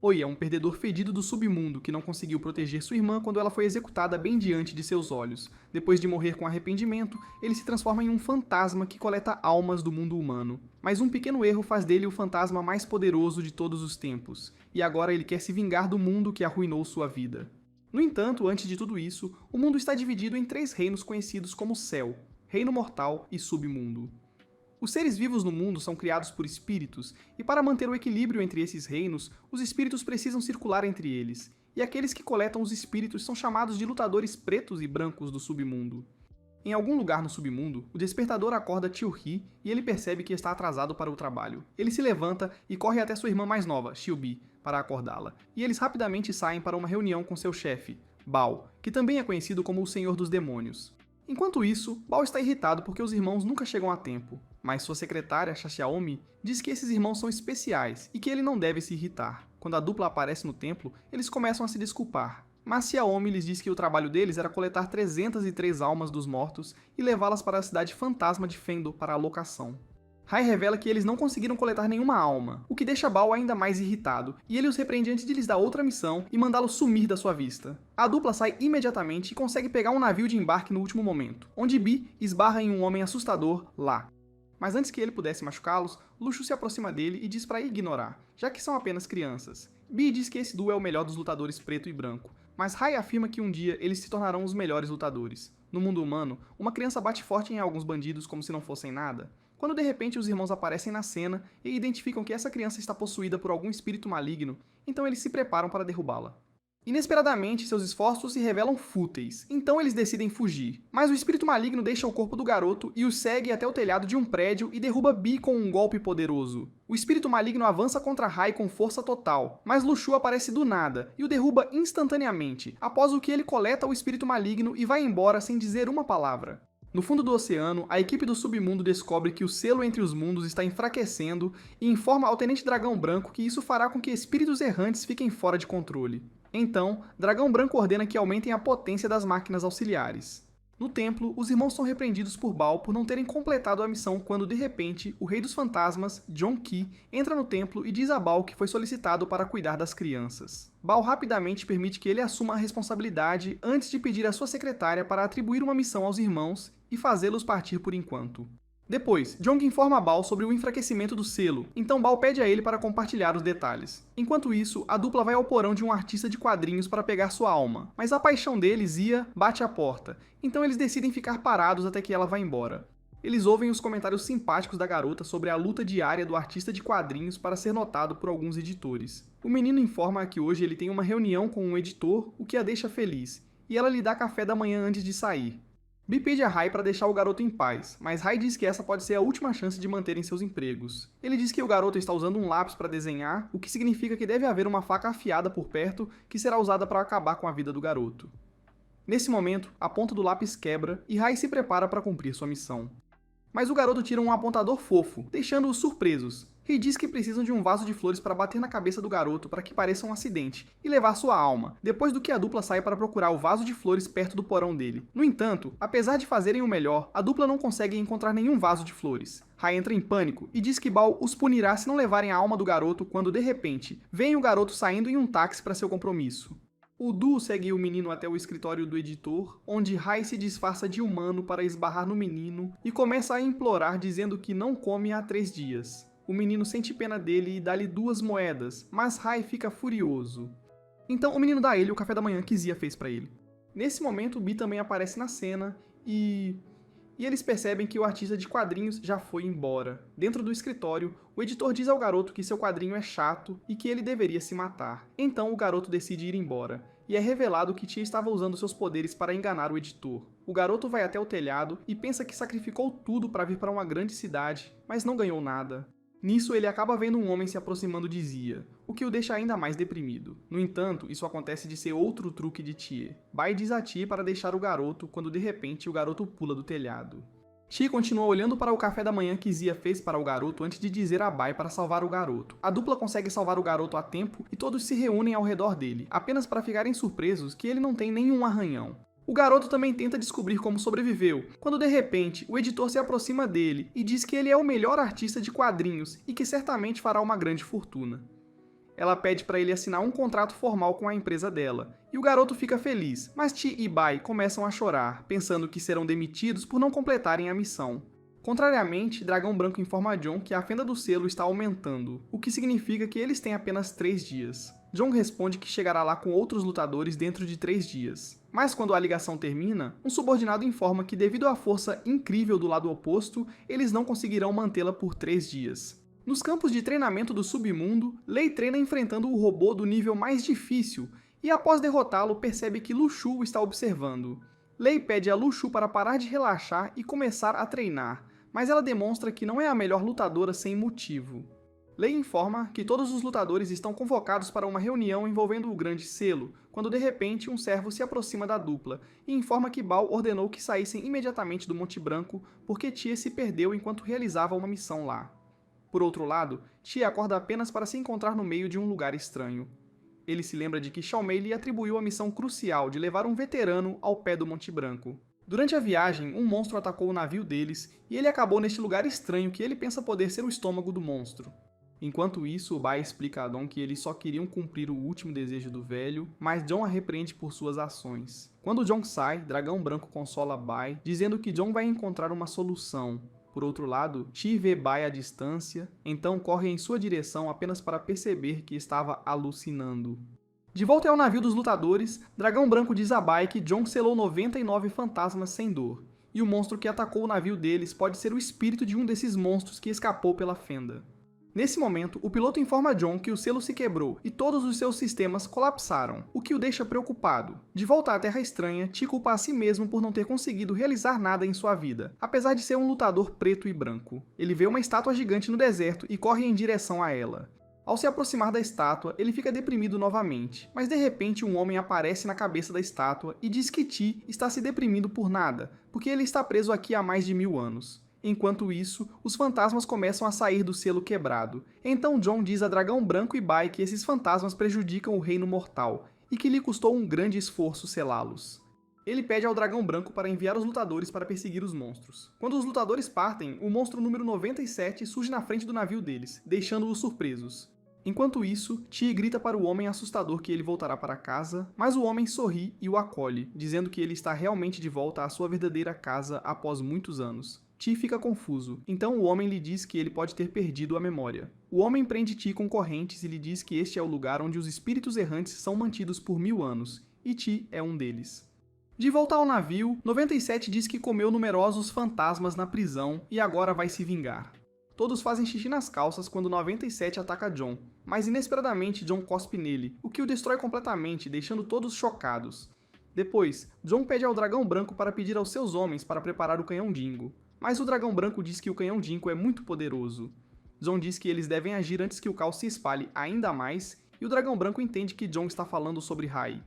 Oi é um perdedor fedido do submundo que não conseguiu proteger sua irmã quando ela foi executada bem diante de seus olhos. Depois de morrer com arrependimento, ele se transforma em um fantasma que coleta almas do mundo humano. Mas um pequeno erro faz dele o fantasma mais poderoso de todos os tempos, e agora ele quer se vingar do mundo que arruinou sua vida. No entanto, antes de tudo isso, o mundo está dividido em 3 reinos conhecidos como Céu, Reino Mortal e Submundo. Os seres vivos no mundo são criados por espíritos, e para manter o equilíbrio entre esses reinos, os espíritos precisam circular entre eles, e aqueles que coletam os espíritos são chamados de lutadores pretos e brancos do submundo. Em algum lugar no submundo, o despertador acorda Xiu-Hi e ele percebe que está atrasado para o trabalho. Ele se levanta e corre até sua irmã mais nova, Xiu-Bi, para acordá-la, e eles rapidamente saem para uma reunião com seu chefe, Bao, que também é conhecido como o Senhor dos Demônios. Enquanto isso, Bao está irritado porque os irmãos nunca chegam a tempo, mas sua secretária, Xiaomi, diz que esses irmãos são especiais e que ele não deve se irritar. Quando a dupla aparece no templo, eles começam a se desculpar, mas Xiaomi lhes diz que o trabalho deles era coletar 303 almas dos mortos e levá-las para a cidade fantasma de Fendo para alocação. Hai revela que eles não conseguiram coletar nenhuma alma, o que deixa Bao ainda mais irritado, e ele os repreende antes de lhes dar outra missão e mandá-los sumir da sua vista. A dupla sai imediatamente e consegue pegar um navio de embarque no último momento, onde Bi esbarra em um homem assustador lá. Mas antes que ele pudesse machucá-los, Luxu se aproxima dele e diz para ignorar, já que são apenas crianças. Bi diz que esse duo é o melhor dos lutadores preto e branco, mas Hai afirma que um dia eles se tornarão os melhores lutadores. No mundo humano, uma criança bate forte em alguns bandidos como se não fossem nada, quando de repente os irmãos aparecem na cena e identificam que essa criança está possuída por algum espírito maligno, então eles se preparam para derrubá-la. Inesperadamente, seus esforços se revelam fúteis, então eles decidem fugir. Mas o espírito maligno deixa o corpo do garoto e o segue até o telhado de um prédio e derruba Bi com um golpe poderoso. O espírito maligno avança contra Hai com força total, mas Luxu aparece do nada e o derruba instantaneamente, após o que ele coleta o espírito maligno e vai embora sem dizer uma palavra. No fundo do oceano, a equipe do submundo descobre que o selo entre os mundos está enfraquecendo e informa ao Tenente Dragão Branco que isso fará com que espíritos errantes fiquem fora de controle. Então, Dragão Branco ordena que aumentem a potência das máquinas auxiliares. No templo, os irmãos são repreendidos por Bao por não terem completado a missão quando, de repente, o Rei dos Fantasmas, John Qi, entra no templo e diz a Bao que foi solicitado para cuidar das crianças. Bao rapidamente permite que ele assuma a responsabilidade antes de pedir à sua secretária para atribuir uma missão aos irmãos e fazê-los partir por enquanto. Depois, Jong informa a Bao sobre o enfraquecimento do selo, então Bao pede a ele para compartilhar os detalhes. Enquanto isso, a dupla vai ao porão de um artista de quadrinhos para pegar sua alma, mas a paixão deles, Ia, bate à porta, então eles decidem ficar parados até que ela vá embora. Eles ouvem os comentários simpáticos da garota sobre a luta diária do artista de quadrinhos para ser notado por alguns editores. O menino informa que hoje ele tem uma reunião com um editor, o que a deixa feliz, e ela lhe dá café da manhã antes de sair. Bi pede a Hai para deixar o garoto em paz, mas Hai diz que essa pode ser a última chance de manterem seus empregos. Ele diz que o garoto está usando um lápis para desenhar, o que significa que deve haver uma faca afiada por perto que será usada para acabar com a vida do garoto. Nesse momento, a ponta do lápis quebra e Hai se prepara para cumprir sua missão. Mas o garoto tira um apontador fofo, deixando-os surpresos. Ri diz que precisam de um vaso de flores para bater na cabeça do garoto para que pareça um acidente, e levar sua alma, depois do que a dupla sai para procurar o vaso de flores perto do porão dele. No entanto, apesar de fazerem o melhor, a dupla não consegue encontrar nenhum vaso de flores. Hai entra em pânico e diz que Bao os punirá se não levarem a alma do garoto quando, de repente, vem o garoto saindo em um táxi para seu compromisso. O duo segue o menino até o escritório do editor, onde Hai se disfarça de humano para esbarrar no menino e começa a implorar dizendo que não come há 3 dias. O menino sente pena dele e dá-lhe 2 moedas, mas Hai fica furioso. Então o menino dá a ele o café da manhã que Zia fez para ele. Nesse momento, Bi também aparece na cena e eles percebem que o artista de quadrinhos já foi embora. Dentro do escritório, o editor diz ao garoto que seu quadrinho é chato e que ele deveria se matar. Então o garoto decide ir embora, e é revelado que Tia estava usando seus poderes para enganar o editor. O garoto vai até o telhado e pensa que sacrificou tudo para vir para uma grande cidade, mas não ganhou nada. Nisso, ele acaba vendo um homem se aproximando de Zia, o que o deixa ainda mais deprimido. No entanto, isso acontece de ser outro truque de Tie. Bai diz a Tie para deixar o garoto, quando de repente o garoto pula do telhado. Tie continua olhando para o café da manhã que Zia fez para o garoto antes de dizer a Bai para salvar o garoto. A dupla consegue salvar o garoto a tempo e todos se reúnem ao redor dele, apenas para ficarem surpresos que ele não tem nenhum arranhão. O garoto também tenta descobrir como sobreviveu, quando de repente o editor se aproxima dele e diz que ele é o melhor artista de quadrinhos e que certamente fará uma grande fortuna. Ela pede para ele assinar um contrato formal com a empresa dela, e o garoto fica feliz, mas Ti e Bai começam a chorar, pensando que serão demitidos por não completarem a missão. Contrariamente, Dragão Branco informa a Jon que a fenda do selo está aumentando, o que significa que eles têm apenas 3 dias. Jon responde que chegará lá com outros lutadores dentro de 3 dias. Mas quando a ligação termina, um subordinado informa que devido à força incrível do lado oposto, eles não conseguirão mantê-la por 3 dias. Nos campos de treinamento do submundo, Lei treina enfrentando o robô do nível mais difícil, e após derrotá-lo percebe que Lu Shu o está observando. Lei pede a Lu Shu para parar de relaxar e começar a treinar, mas ela demonstra que não é a melhor lutadora sem motivo. Lei informa que todos os lutadores estão convocados para uma reunião envolvendo o Grande Selo, quando de repente um servo se aproxima da dupla e informa que Baal ordenou que saíssem imediatamente do Monte Branco porque Tia se perdeu enquanto realizava uma missão lá. Por outro lado, Tia acorda apenas para se encontrar no meio de um lugar estranho. Ele se lembra de que Shao Mei lhe atribuiu a missão crucial de levar um veterano ao pé do Monte Branco. Durante a viagem, um monstro atacou o navio deles e ele acabou neste lugar estranho que ele pensa poder ser o estômago do monstro. Enquanto isso, Bai explica a Jon que eles só queriam cumprir o último desejo do velho, mas Jon a repreende por suas ações. Quando Jon sai, Dragão Branco consola Bai, dizendo que Jon vai encontrar uma solução. Por outro lado, Ti vê Bai à distância, então corre em sua direção apenas para perceber que estava alucinando. De volta ao navio dos lutadores, Dragão Branco diz a Bai que Jon selou 99 fantasmas sem dor, e o monstro que atacou o navio deles pode ser o espírito de um desses monstros que escapou pela fenda. Nesse momento, o piloto informa a Jon que o selo se quebrou e todos os seus sistemas colapsaram, o que o deixa preocupado. De volta à Terra Estranha, Ti culpa a si mesmo por não ter conseguido realizar nada em sua vida, apesar de ser um lutador preto e branco. Ele vê uma estátua gigante no deserto e corre em direção a ela. Ao se aproximar da estátua, ele fica deprimido novamente, mas de repente um homem aparece na cabeça da estátua e diz que Ti está se deprimindo por nada, porque ele está preso aqui há mais de 1000 anos. Enquanto isso, os fantasmas começam a sair do selo quebrado. Então Jon diz a Dragão Branco e Bai que esses fantasmas prejudicam o reino mortal, e que lhe custou um grande esforço selá-los. Ele pede ao Dragão Branco para enviar os lutadores para perseguir os monstros. Quando os lutadores partem, o monstro número 97 surge na frente do navio deles, deixando-os surpresos. Enquanto isso, Ti grita para o homem assustador que ele voltará para casa, mas o homem sorri e o acolhe, dizendo que ele está realmente de volta à sua verdadeira casa após muitos anos. Ti fica confuso, então o homem lhe diz que ele pode ter perdido a memória. O homem prende Ti com correntes e lhe diz que este é o lugar onde os espíritos errantes são mantidos por 1000 anos, e Ti é um deles. De volta ao navio, 97 diz que comeu numerosos fantasmas na prisão e agora vai se vingar. Todos fazem xixi nas calças quando 97 ataca Jon, mas inesperadamente Jon cospe nele, o que o destrói completamente, deixando todos chocados. Depois, Jon pede ao Dragão Branco para pedir aos seus homens para preparar o canhão Dingo, mas o Dragão Branco diz que o canhão Dingo é muito poderoso. Jon diz que eles devem agir antes que o caos se espalhe ainda mais, e o Dragão Branco entende que Jon está falando sobre Hai.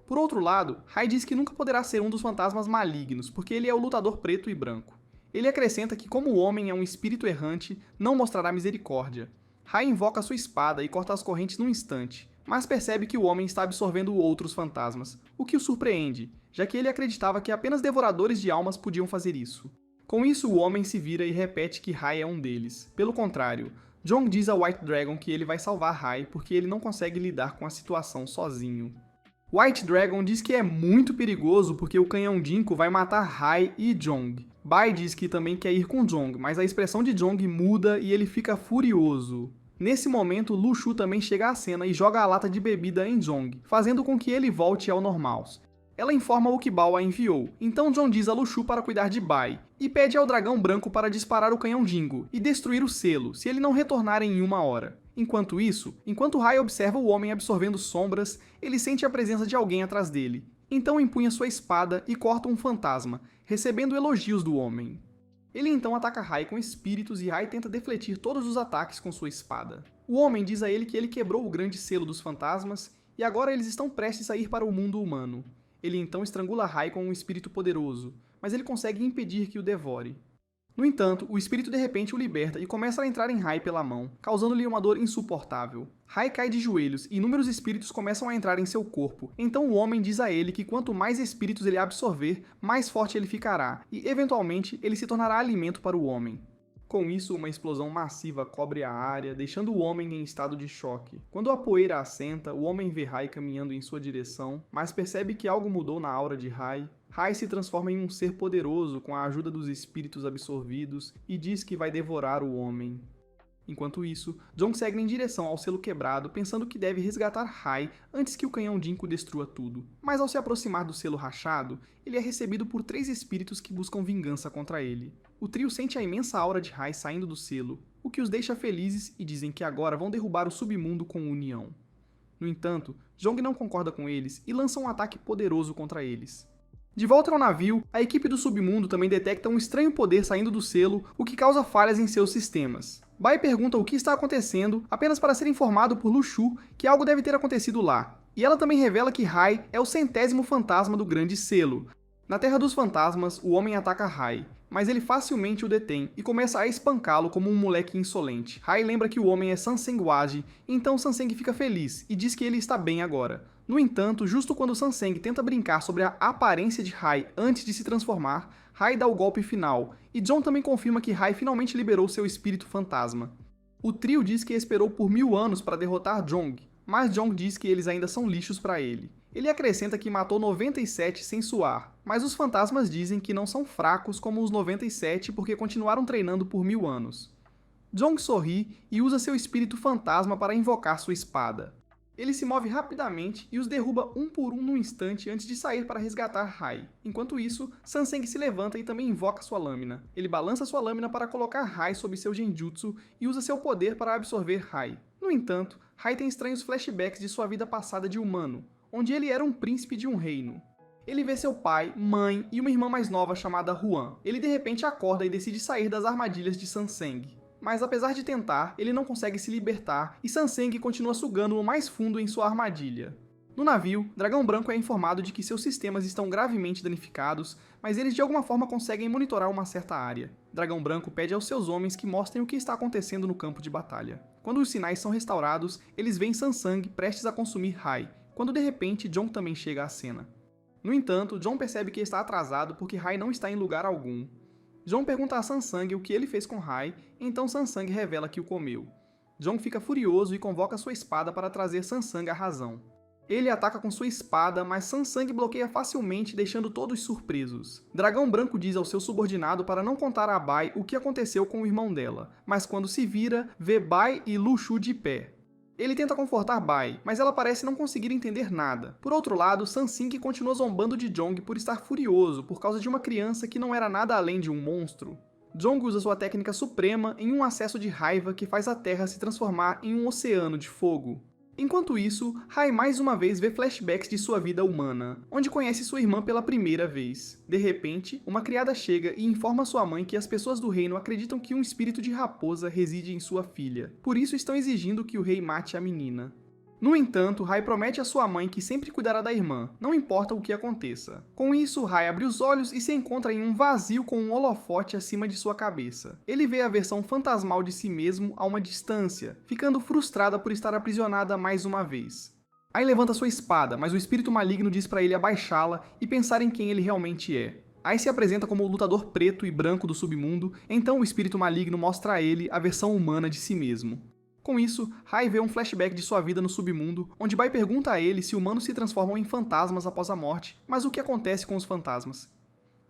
Por outro lado, Hai diz que nunca poderá ser um dos fantasmas malignos, porque ele é o lutador preto e branco. Ele acrescenta que como o homem é um espírito errante, não mostrará misericórdia. Hai invoca sua espada e corta as correntes num instante, mas percebe que o homem está absorvendo outros fantasmas, o que o surpreende, já que ele acreditava que apenas devoradores de almas podiam fazer isso. Com isso, o homem se vira e repete que Hai é um deles. Pelo contrário, Jon diz a White Dragon que ele vai salvar Hai porque ele não consegue lidar com a situação sozinho. White Dragon diz que é muito perigoso porque o canhão Dinko vai matar Hai e Jong. Bai diz que também quer ir com Jong, mas a expressão de Jong muda e ele fica furioso. Nesse momento, Lu Shu também chega à cena e joga a lata de bebida em Jong, fazendo com que ele volte ao normal. Ela informa o que Baal a enviou, então Jon diz a Lu Shu para cuidar de Bai, e pede ao Dragão Branco para disparar o canhão Dingo e destruir o selo, se ele não retornar em 1 hora. Enquanto isso, enquanto Hai observa o homem absorvendo sombras, ele sente a presença de alguém atrás dele. Então empunha sua espada e corta um fantasma, recebendo elogios do homem. Ele então ataca Hai com espíritos e Hai tenta defletir todos os ataques com sua espada. O homem diz a ele que ele quebrou o grande selo dos fantasmas e agora eles estão prestes a ir para o mundo humano. Ele então estrangula Hai com um espírito poderoso, mas ele consegue impedir que o devore. No entanto, o espírito de repente o liberta e começa a entrar em Hai pela mão, causando-lhe uma dor insuportável. Hai cai de joelhos e inúmeros espíritos começam a entrar em seu corpo, então o homem diz a ele que quanto mais espíritos ele absorver, mais forte ele ficará, e eventualmente ele se tornará alimento para o homem. Com isso, uma explosão massiva cobre a área, deixando o homem em estado de choque. Quando a poeira assenta, o homem vê Rai caminhando em sua direção, mas percebe que algo mudou na aura de Rai. Rai se transforma em um ser poderoso com a ajuda dos espíritos absorvidos e diz que vai devorar o homem. Enquanto isso, John segue em direção ao selo quebrado, pensando que deve resgatar Rai antes que o canhão Dinko destrua tudo. Mas ao se aproximar do selo rachado, ele é recebido por 3 espíritos que buscam vingança contra ele. O trio sente a imensa aura de Rai saindo do selo, o que os deixa felizes e dizem que agora vão derrubar o submundo com união. No entanto, Jong não concorda com eles e lança um ataque poderoso contra eles. De volta ao navio, a equipe do submundo também detecta um estranho poder saindo do selo, o que causa falhas em seus sistemas. Bai pergunta o que está acontecendo, apenas para ser informado por Lu Shu que algo deve ter acontecido lá. E ela também revela que Rai é o 100º fantasma do Grande Selo. Na Terra dos Fantasmas, o homem ataca Rai, mas ele facilmente o detém e começa a espancá-lo como um moleque insolente. Rai lembra que o homem é Sanseng Waji, então Sanseng fica feliz e diz que ele está bem agora. No entanto, justo quando Sanseng tenta brincar sobre a aparência de Rai antes de se transformar, Rai dá o golpe final, e John também confirma que Rai finalmente liberou seu espírito fantasma. O trio diz que esperou por 1000 anos para derrotar Jong, mas Jong diz que eles ainda são lixos para ele. Ele acrescenta que matou 97 sem suar, mas os fantasmas dizem que não são fracos como os 97 porque continuaram treinando por 1000 anos. Jong sorri e usa seu espírito fantasma para invocar sua espada. Ele se move rapidamente e os derruba um por um no instante antes de sair para resgatar Rai. Enquanto isso, Sanseng se levanta e também invoca sua lâmina. Ele balança sua lâmina para colocar Rai sob seu genjutsu e usa seu poder para absorver Rai. No entanto, Rai tem estranhos flashbacks de sua vida passada de humano, onde ele era um príncipe de um reino. Ele vê seu pai, mãe e uma irmã mais nova chamada Huan. Ele de repente acorda e decide sair das armadilhas de Sanseng. Mas apesar de tentar, ele não consegue se libertar e Sanseng continua sugando-o mais fundo em sua armadilha. No navio, Dragão Branco é informado de que seus sistemas estão gravemente danificados, mas eles de alguma forma conseguem monitorar uma certa área. Dragão Branco pede aos seus homens que mostrem o que está acontecendo no campo de batalha. Quando os sinais são restaurados, eles veem Sansang prestes a consumir Rai, quando de repente Jong também chega à cena. No entanto, Jong percebe que está atrasado porque Rai não está em lugar algum. Jong pergunta a Sansang o que ele fez com Rai, então Sansang revela que o comeu. Jong fica furioso e convoca sua espada para trazer Sansang à razão. Ele ataca com sua espada, mas Sansang bloqueia facilmente, deixando todos surpresos. Dragão Branco diz ao seu subordinado para não contar a Bai o que aconteceu com o irmão dela, mas quando se vira, vê Bai e Lu Shu de pé. Ele tenta confortar Bai, mas ela parece não conseguir entender nada. Por outro lado, Sansing continua zombando de Jong por estar furioso por causa de uma criança que não era nada além de um monstro. Jong usa sua técnica suprema em um acesso de raiva que faz a Terra se transformar em um oceano de fogo. Enquanto isso, Rai mais uma vez vê flashbacks de sua vida humana, onde conhece sua irmã pela primeira vez. De repente, uma criada chega e informa sua mãe que as pessoas do reino acreditam que um espírito de raposa reside em sua filha, por isso estão exigindo que o rei mate a menina. No entanto, Rai promete a sua mãe que sempre cuidará da irmã, não importa o que aconteça. Com isso, Rai abre os olhos e se encontra em um vazio com um holofote acima de sua cabeça. Ele vê a versão fantasmal de si mesmo a uma distância, ficando frustrada por estar aprisionada mais uma vez. Aí levanta sua espada, mas o espírito maligno diz para ele abaixá-la e pensar em quem ele realmente é. Aí se apresenta como o lutador preto e branco do submundo, então o espírito maligno mostra a ele a versão humana de si mesmo. Com isso, Rai vê um flashback de sua vida no submundo, onde Bai pergunta a ele se humanos se transformam em fantasmas após a morte, mas o que acontece com os fantasmas?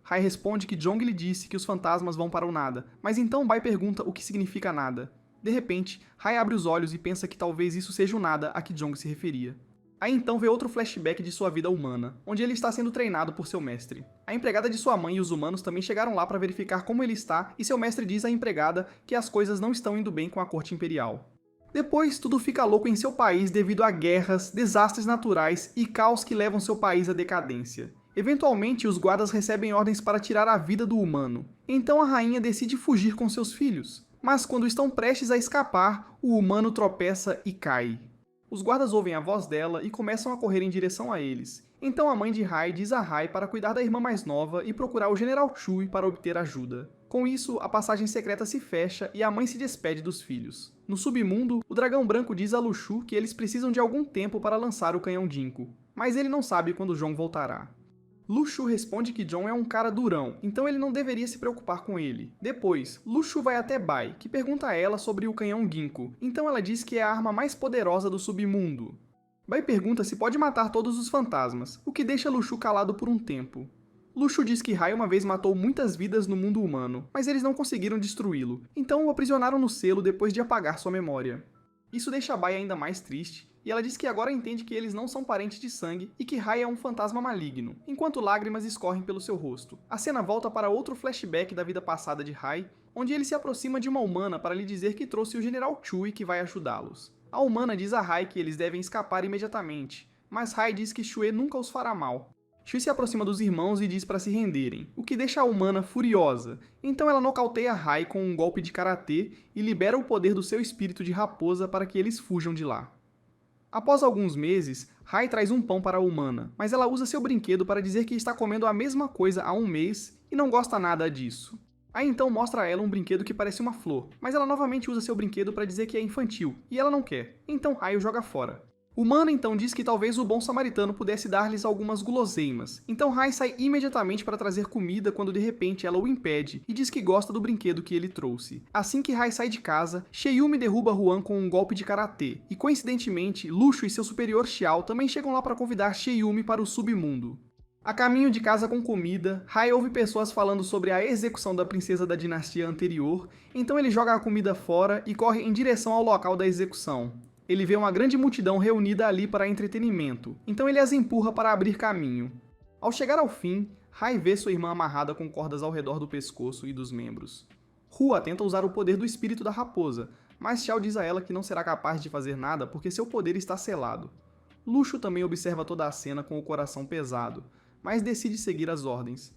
Rai responde que Jong lhe disse que os fantasmas vão para o nada, mas então Bai pergunta o que significa nada. De repente, Rai abre os olhos e pensa que talvez isso seja o nada a que Jong se referia. Aí então vê outro flashback de sua vida humana, onde ele está sendo treinado por seu mestre. A empregada de sua mãe e os humanos também chegaram lá para verificar como ele está, e seu mestre diz à empregada que as coisas não estão indo bem com a corte imperial. Depois, tudo fica louco em seu país devido a guerras, desastres naturais e caos que levam seu país à decadência. Eventualmente, os guardas recebem ordens para tirar a vida do humano. Então a rainha decide fugir com seus filhos. Mas quando estão prestes a escapar, o humano tropeça e cai. Os guardas ouvem a voz dela e começam a correr em direção a eles. Então a mãe de Rai diz a Rai para cuidar da irmã mais nova e procurar o General Chui para obter ajuda. Com isso, a passagem secreta se fecha e a mãe se despede dos filhos. No submundo, o Dragão Branco diz a Lu Shu que eles precisam de algum tempo para lançar o canhão Dinko, mas ele não sabe quando Jong voltará. Lushu responde que John é um cara durão, então ele não deveria se preocupar com ele. Depois, Lushu vai até Bai, que pergunta a ela sobre o canhão Ginkgo, então ela diz que é a arma mais poderosa do submundo. Bai pergunta se pode matar todos os fantasmas, o que deixa Lushu calado por um tempo. Lushu diz que Hai uma vez matou muitas vidas no mundo humano, mas eles não conseguiram destruí-lo, então o aprisionaram no selo depois de apagar sua memória. Isso deixa Bai ainda mais triste, e ela diz que agora entende que eles não são parentes de sangue e que Hai é um fantasma maligno, enquanto lágrimas escorrem pelo seu rosto. A cena volta para outro flashback da vida passada de Hai, onde ele se aproxima de uma humana para lhe dizer que trouxe o General Chui que vai ajudá-los. A humana diz a Hai que eles devem escapar imediatamente, mas Hai diz que Shue nunca os fará mal. Shue se aproxima dos irmãos e diz para se renderem, o que deixa a humana furiosa, então ela nocauteia Hai com um golpe de karatê e libera o poder do seu espírito de raposa para que eles fujam de lá. Após alguns meses, Hai traz um pão para a humana, mas ela usa seu brinquedo para dizer que está comendo a mesma coisa há um mês e não gosta nada disso. Aí então mostra a ela um brinquedo que parece uma flor, mas ela novamente usa seu brinquedo para dizer que é infantil, e ela não quer, então Hai o joga fora. Humana então diz que talvez o bom samaritano pudesse dar-lhes algumas guloseimas, então Hai sai imediatamente para trazer comida quando de repente ela o impede e diz que gosta do brinquedo que ele trouxe. Assim que Hai sai de casa, Sheyumi derruba Huan com um golpe de karatê, e coincidentemente Lushu e seu superior Xiao também chegam lá para convidar Sheyumi para o submundo. A caminho de casa com comida, Hai ouve pessoas falando sobre a execução da princesa da dinastia anterior, então ele joga a comida fora e corre em direção ao local da execução. Ele vê uma grande multidão reunida ali para entretenimento, então ele as empurra para abrir caminho. Ao chegar ao fim, Hai vê sua irmã amarrada com cordas ao redor do pescoço e dos membros. Hua tenta usar o poder do espírito da raposa, mas Xiao diz a ela que não será capaz de fazer nada porque seu poder está selado. Lushu também observa toda a cena com o coração pesado, mas decide seguir as ordens.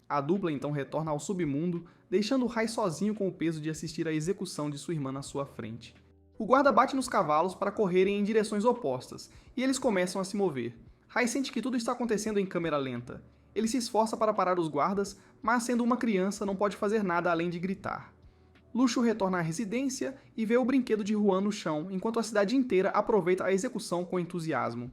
A dupla então retorna ao submundo, deixando Hai sozinho com o peso de assistir à execução de sua irmã na sua frente. O guarda bate nos cavalos para correrem em direções opostas, e eles começam a se mover. Hai sente que tudo está acontecendo em câmera lenta. Ele se esforça para parar os guardas, mas sendo uma criança não pode fazer nada além de gritar. Lushu retorna à residência e vê o brinquedo de Huan no chão, enquanto a cidade inteira aproveita a execução com entusiasmo.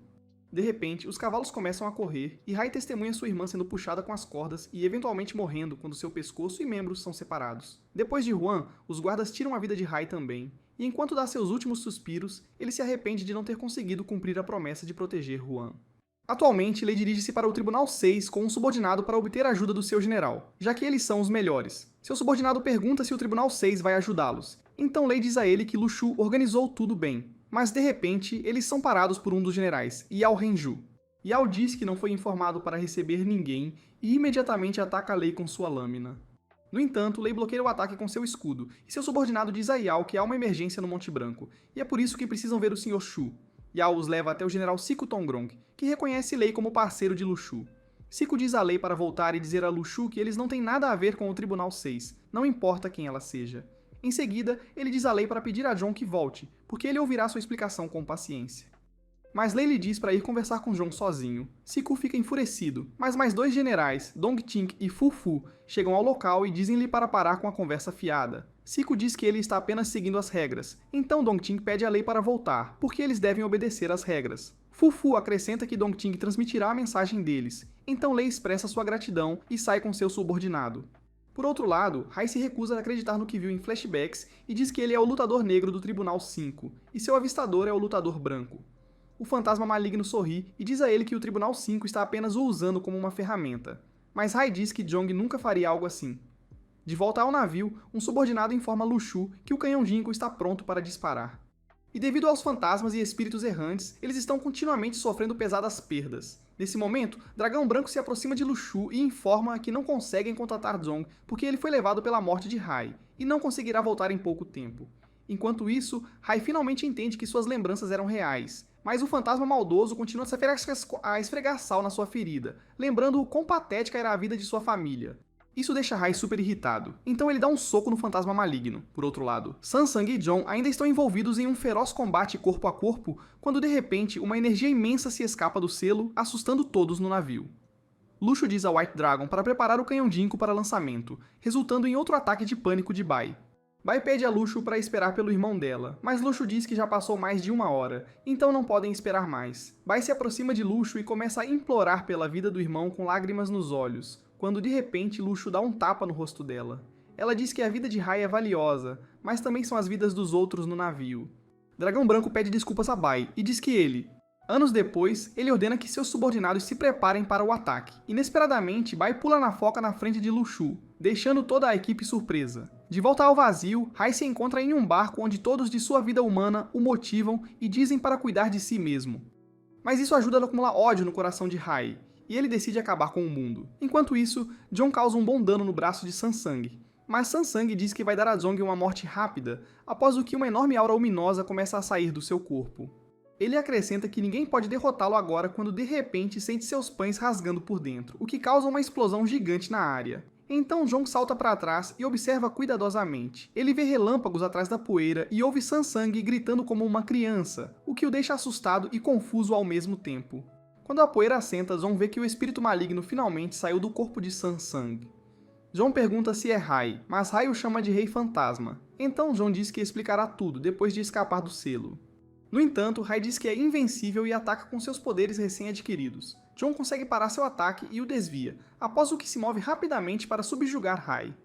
De repente, os cavalos começam a correr, e Hai testemunha sua irmã sendo puxada com as cordas e eventualmente morrendo quando seu pescoço e membros são separados. Depois de Huan, os guardas tiram a vida de Hai também, e enquanto dá seus últimos suspiros, ele se arrepende de não ter conseguido cumprir a promessa de proteger Huan. Atualmente, Lei dirige-se para o Tribunal 6 com um subordinado para obter a ajuda do seu general, já que eles são os melhores. Seu subordinado pergunta se o Tribunal 6 vai ajudá-los, então Lei diz a ele que Lushu organizou tudo bem, mas de repente eles são parados por um dos generais, Yao Renju. Yao diz que não foi informado para receber ninguém e imediatamente ataca Lei com sua lâmina. No entanto, Lei bloqueia o ataque com seu escudo, e seu subordinado diz a Yao que há uma emergência no Monte Branco, e é por isso que precisam ver o Sr. Shu. Yao os leva até o general Siku Tongrong, que reconhece Lei como parceiro de Lushu. Siku diz a Lei para voltar e dizer a Lushu que eles não têm nada a ver com o Tribunal 6, não importa quem ela seja. Em seguida, ele diz a Lei para pedir a John que volte, porque ele ouvirá sua explicação com paciência. Mas Lei lhe diz para ir conversar com John sozinho. Siku fica enfurecido, mas mais dois generais, Dongting e Fu Fu, chegam ao local e dizem-lhe para parar com a conversa fiada. Siku diz que ele está apenas seguindo as regras, então Dongting pede a Lei para voltar, porque eles devem obedecer às regras. Fu Fu acrescenta que Dongting transmitirá a mensagem deles, então Lei expressa sua gratidão e sai com seu subordinado. Por outro lado, Hai se recusa a acreditar no que viu em flashbacks e diz que ele é o lutador negro do Tribunal 5, e seu avistador é o lutador branco. O fantasma maligno sorri e diz a ele que o Tribunal 5 está apenas o usando como uma ferramenta. Mas Hai diz que Jong nunca faria algo assim. De volta ao navio, um subordinado informa Lushu que o canhão Ginkgo está pronto para disparar. E devido aos fantasmas e espíritos errantes, eles estão continuamente sofrendo pesadas perdas. Nesse momento, Dragão Branco se aproxima de Lushu e informa que não conseguem contatar Jong porque ele foi levado pela morte de Hai, e não conseguirá voltar em pouco tempo. Enquanto isso, Hai finalmente entende que suas lembranças eram reais, mas o fantasma maldoso continua a esfregar sal na sua ferida, lembrando o quão patética era a vida de sua família. Isso deixa Hai super irritado, então ele dá um soco no fantasma maligno. Por outro lado, Sansang e John ainda estão envolvidos em um feroz combate corpo a corpo, quando de repente uma energia imensa se escapa do selo, assustando todos no navio. Lushu diz a White Dragon para preparar o canhão Ginkgo para lançamento, resultando em outro ataque de pânico de Bai. Bai pede a Luxu para esperar pelo irmão dela, mas Luxu diz que já passou mais de 1 hora, então não podem esperar mais. Bai se aproxima de Luxu e começa a implorar pela vida do irmão com lágrimas nos olhos, quando de repente Luxu dá um tapa no rosto dela. Ela diz que a vida de Hai é valiosa, mas também são as vidas dos outros no navio. Dragão Branco pede desculpas a Bai e diz que anos depois, ele ordena que seus subordinados se preparem para o ataque. Inesperadamente, Bai pula na foca na frente de Luxu, deixando toda a equipe surpresa. De volta ao vazio, Hai se encontra em um barco onde todos de sua vida humana o motivam e dizem para cuidar de si mesmo. Mas isso ajuda a acumular ódio no coração de Hai, e ele decide acabar com o mundo. Enquanto isso, Jon causa um bom dano no braço de Sansang. Mas Sansang diz que vai dar a Zong uma morte rápida, após o que uma enorme aura luminosa começa a sair do seu corpo. Ele acrescenta que ninguém pode derrotá-lo agora quando de repente sente seus pães rasgando por dentro, o que causa uma explosão gigante na área. Então Jon salta para trás e observa cuidadosamente. Ele vê relâmpagos atrás da poeira e ouve Sansang gritando como uma criança, o que o deixa assustado e confuso ao mesmo tempo. Quando a poeira assenta, Jon vê que o espírito maligno finalmente saiu do corpo de Sansang. Jon pergunta se é Hai, mas Hai o chama de Rei Fantasma. Então Jon diz que explicará tudo depois de escapar do selo. No entanto, Hai diz que é invencível e ataca com seus poderes recém-adquiridos. Jon consegue parar seu ataque e o desvia, após o que se move rapidamente para subjugar Hai.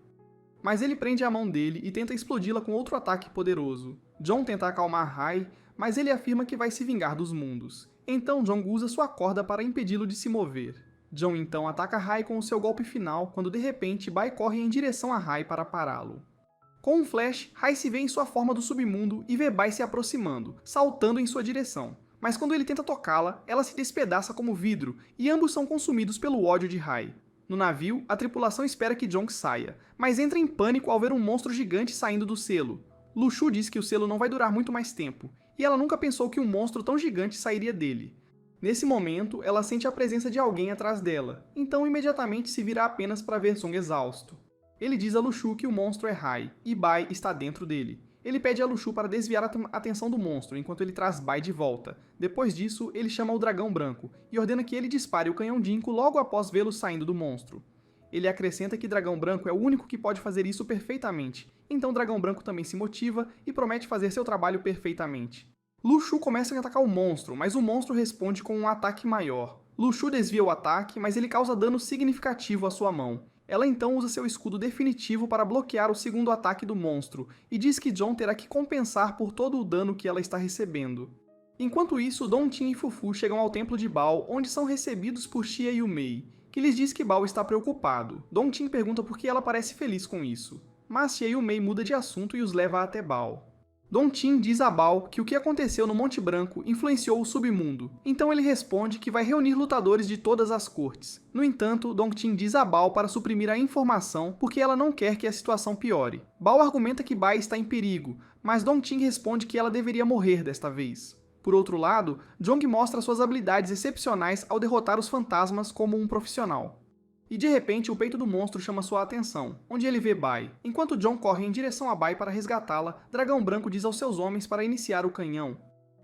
Mas ele prende a mão dele e tenta explodi-la com outro ataque poderoso. Jon tenta acalmar Hai, mas ele afirma que vai se vingar dos mundos. Então Jon usa sua corda para impedi-lo de se mover. Jon então ataca Hai com o seu golpe final, quando de repente Bai corre em direção a Hai para pará-lo. Com um flash, Hai se vê em sua forma do submundo e vê Bai se aproximando, saltando em sua direção. Mas quando ele tenta tocá-la, ela se despedaça como vidro e ambos são consumidos pelo ódio de Hai. No navio, a tripulação espera que Jon saia, mas entra em pânico ao ver um monstro gigante saindo do selo. Luxu diz que o selo não vai durar muito mais tempo, e ela nunca pensou que um monstro tão gigante sairia dele. Nesse momento, ela sente a presença de alguém atrás dela, então imediatamente se vira apenas para ver Song exausto. Ele diz a Luxu que o monstro é Hai, e Bai está dentro dele. Ele pede a Luxu para desviar a atenção do monstro, enquanto ele traz Bai de volta. Depois disso, ele chama o Dragão Branco, e ordena que ele dispare o canhão Dinko logo após vê-lo saindo do monstro. Ele acrescenta que Dragão Branco é o único que pode fazer isso perfeitamente, então Dragão Branco também se motiva e promete fazer seu trabalho perfeitamente. Luxu começa a atacar o monstro, mas o monstro responde com um ataque maior. Luxu desvia o ataque, mas ele causa dano significativo à sua mão. Ela então usa seu escudo definitivo para bloquear o segundo ataque do monstro, e diz que Jon terá que compensar por todo o dano que ela está recebendo. Enquanto isso, Don Tin e Fufu chegam ao templo de Bao, onde são recebidos por Xia e Mei, que lhes diz que Bao está preocupado. Don Tin pergunta por que ela parece feliz com isso, mas Xia e Mei muda de assunto e os leva até Bao. Don Tin diz a Bao que o que aconteceu no Monte Branco influenciou o submundo, então ele responde que vai reunir lutadores de todas as cortes. No entanto, Don Tin diz a Bao para suprimir a informação porque ela não quer que a situação piore. Bao argumenta que Bai está em perigo, mas Don Tin responde que ela deveria morrer desta vez. Por outro lado, Jong mostra suas habilidades excepcionais ao derrotar os fantasmas como um profissional. E de repente o peito do monstro chama sua atenção, onde ele vê Bai. Enquanto Jon corre em direção a Bai para resgatá-la, Dragão Branco diz aos seus homens para iniciar o canhão.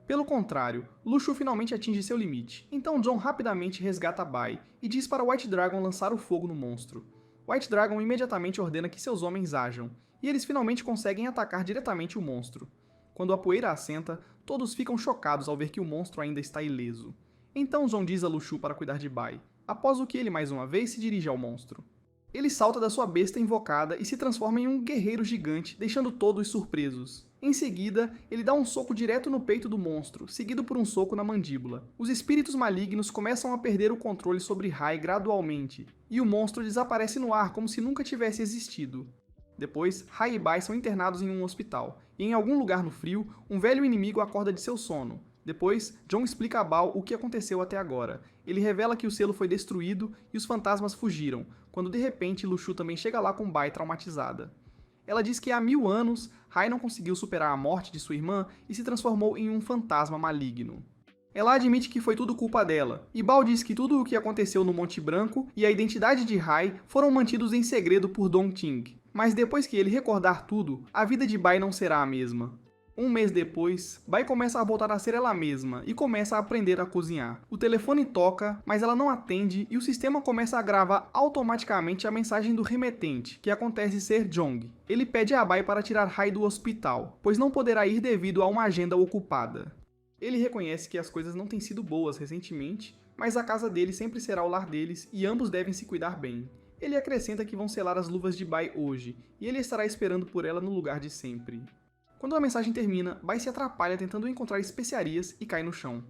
Pelo contrário, Luxu finalmente atinge seu limite, então Jon rapidamente resgata Bai e diz para White Dragon lançar o fogo no monstro. White Dragon imediatamente ordena que seus homens ajam, e eles finalmente conseguem atacar diretamente o monstro. Quando a poeira assenta, todos ficam chocados ao ver que o monstro ainda está ileso. Então Jon diz a Luxu para cuidar de Bai, após o que ele mais uma vez se dirige ao monstro. Ele salta da sua besta invocada e se transforma em um guerreiro gigante, deixando todos surpresos. Em seguida, ele dá um soco direto no peito do monstro, seguido por um soco na mandíbula. Os espíritos malignos começam a perder o controle sobre Hai gradualmente, e o monstro desaparece no ar como se nunca tivesse existido. Depois, Hai e Bai são internados em um hospital, e em algum lugar no frio, um velho inimigo acorda de seu sono. Depois, Jon explica a Bao o que aconteceu até agora. Ele revela que o selo foi destruído e os fantasmas fugiram, quando de repente Luxu também chega lá com Bai traumatizada. Ela diz que há 1000 anos, Hai não conseguiu superar a morte de sua irmã e se transformou em um fantasma maligno. Ela admite que foi tudo culpa dela, e Bao diz que tudo o que aconteceu no Monte Branco e a identidade de Hai foram mantidos em segredo por Don Ting. Mas depois que ele recordar tudo, a vida de Bai não será a mesma. Um mês depois, Bai começa a voltar a ser ela mesma e começa a aprender a cozinhar. O telefone toca, mas ela não atende e o sistema começa a gravar automaticamente a mensagem do remetente, que acontece ser Jong. Ele pede a Bai para tirar Hai do hospital, pois não poderá ir devido a uma agenda ocupada. Ele reconhece que as coisas não têm sido boas recentemente, mas a casa dele sempre será o lar deles e ambos devem se cuidar bem. Ele acrescenta que vão selar as luvas de Bai hoje, e ele estará esperando por ela no lugar de sempre. Quando a mensagem termina, Bai se atrapalha tentando encontrar especiarias e cai no chão.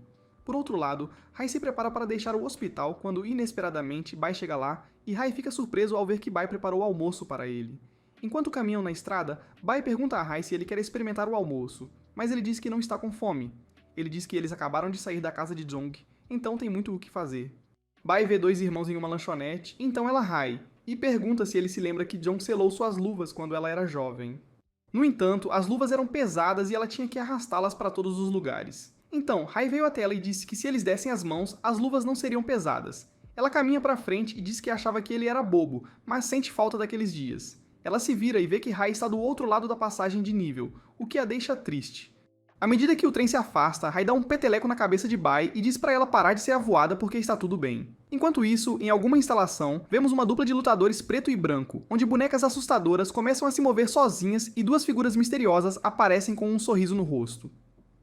Por outro lado, Hai se prepara para deixar o hospital quando, inesperadamente, Bai chega lá e Hai fica surpreso ao ver que Bai preparou o almoço para ele. Enquanto caminham na estrada, Bai pergunta a Hai se ele quer experimentar o almoço, mas ele diz que não está com fome. Ele diz que eles acabaram de sair da casa de Jong, então tem muito o que fazer. Bai vê dois irmãos em uma lanchonete, então ela Hai, e pergunta se ele se lembra que Jong selou suas luvas quando ela era jovem. No entanto, as luvas eram pesadas e ela tinha que arrastá-las para todos os lugares. Então, Hai veio até ela e disse que se eles dessem as mãos, as luvas não seriam pesadas. Ela caminha para frente e diz que achava que ele era bobo, mas sente falta daqueles dias. Ela se vira e vê que Hai está do outro lado da passagem de nível, o que a deixa triste. À medida que o trem se afasta, Hai dá um peteleco na cabeça de Bai e diz para ela parar de ser avoada porque está tudo bem. Enquanto isso, em alguma instalação, vemos uma dupla de lutadores preto e branco, onde bonecas assustadoras começam a se mover sozinhas e duas figuras misteriosas aparecem com um sorriso no rosto.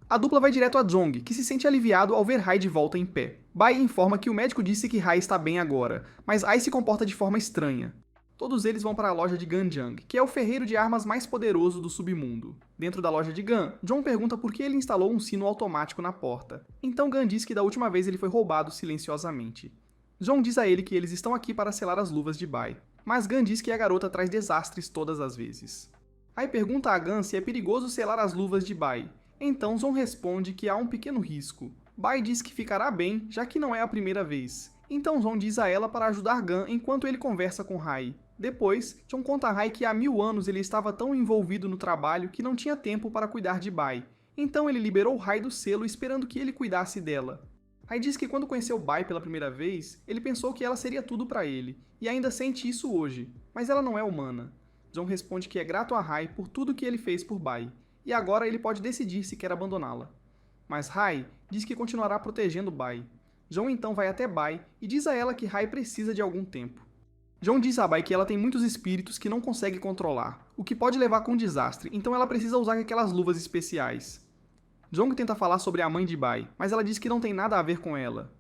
A dupla vai direto a Jong, que se sente aliviado ao ver Hai de volta em pé. Bai informa que o médico disse que Hai está bem agora, mas Hai se comporta de forma estranha. Todos eles vão para a loja de Ganjang, que é o ferreiro de armas mais poderoso do submundo. Dentro da loja de Gan, John pergunta por que ele instalou um sino automático na porta. Então Gan diz que da última vez ele foi roubado silenciosamente. John diz a ele que eles estão aqui para selar as luvas de Bai, mas Gan diz que a garota traz desastres todas as vezes. Hai pergunta a Gan se é perigoso selar as luvas de Bai. Então John responde que há um pequeno risco. Bai diz que ficará bem, já que não é a primeira vez. Então John diz a ela para ajudar Gan enquanto ele conversa com Hai. Depois, John conta a Hai que há 1000 anos ele estava tão envolvido no trabalho que não tinha tempo para cuidar de Bai. Então ele liberou Hai do selo esperando que ele cuidasse dela. Hai diz que quando conheceu Bai pela primeira vez, ele pensou que ela seria tudo para ele, e ainda sente isso hoje, mas ela não é humana. John responde que é grato a Hai por tudo que ele fez por Bai, e agora ele pode decidir se quer abandoná-la. Mas Hai diz que continuará protegendo Bai. John então vai até Bai e diz a ela que Hai precisa de algum tempo. John diz a Bai que ela tem muitos espíritos que não consegue controlar, o que pode levar com um desastre, então ela precisa usar aquelas luvas especiais. John tenta falar sobre a mãe de Bai, mas ela diz que não tem nada a ver com ela.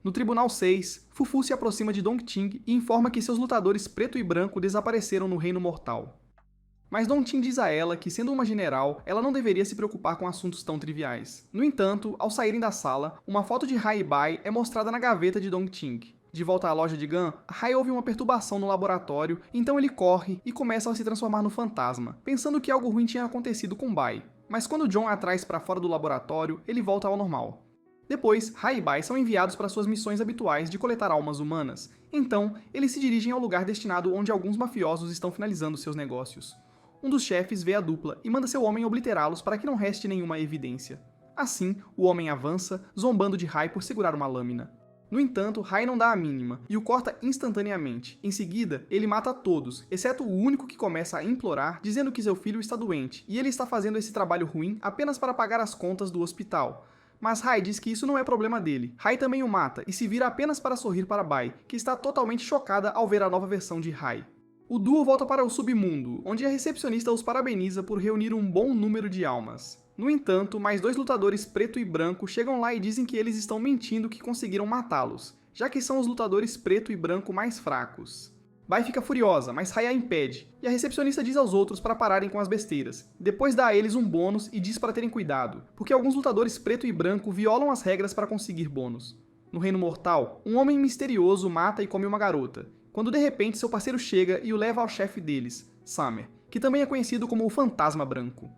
No Tribunal 6, Fufu se aproxima de Dongting e informa que seus lutadores preto e branco desapareceram no Reino Mortal. Mas Dongting diz a ela que, sendo uma general, ela não deveria se preocupar com assuntos tão triviais. No entanto, ao saírem da sala, uma foto de Hai e Bai é mostrada na gaveta de Dongting. De volta à loja de Gan, Hai ouve uma perturbação no laboratório, então ele corre e começa a se transformar no fantasma, pensando que algo ruim tinha acontecido com Bai. Mas quando John a traz para fora do laboratório, ele volta ao normal. Depois, Hai e Bai são enviados para suas missões habituais de coletar almas humanas, então eles se dirigem ao lugar destinado onde alguns mafiosos estão finalizando seus negócios. Um dos chefes vê a dupla e manda seu homem obliterá-los para que não reste nenhuma evidência. Assim, o homem avança, zombando de Hai por segurar uma lâmina. No entanto, Hai não dá a mínima, e o corta instantaneamente. Em seguida, ele mata todos, exceto o único que começa a implorar, dizendo que seu filho está doente, e ele está fazendo esse trabalho ruim apenas para pagar as contas do hospital. Mas Hai diz que isso não é problema dele. Hai também o mata, e se vira apenas para sorrir para Bai, que está totalmente chocada ao ver a nova versão de Hai. O duo volta para o submundo, onde a recepcionista os parabeniza por reunir um bom número de almas. No entanto, mais dois lutadores preto e branco chegam lá e dizem que eles estão mentindo que conseguiram matá-los, já que são os lutadores preto e branco mais fracos. Bai fica furiosa, mas Hai a impede, e a recepcionista diz aos outros para pararem com as besteiras. Depois dá a eles um bônus e diz para terem cuidado, porque alguns lutadores preto e branco violam as regras para conseguir bônus. No Reino Mortal, um homem misterioso mata e come uma garota, quando de repente seu parceiro chega e o leva ao chefe deles, Summer, que também é conhecido como o Fantasma Branco.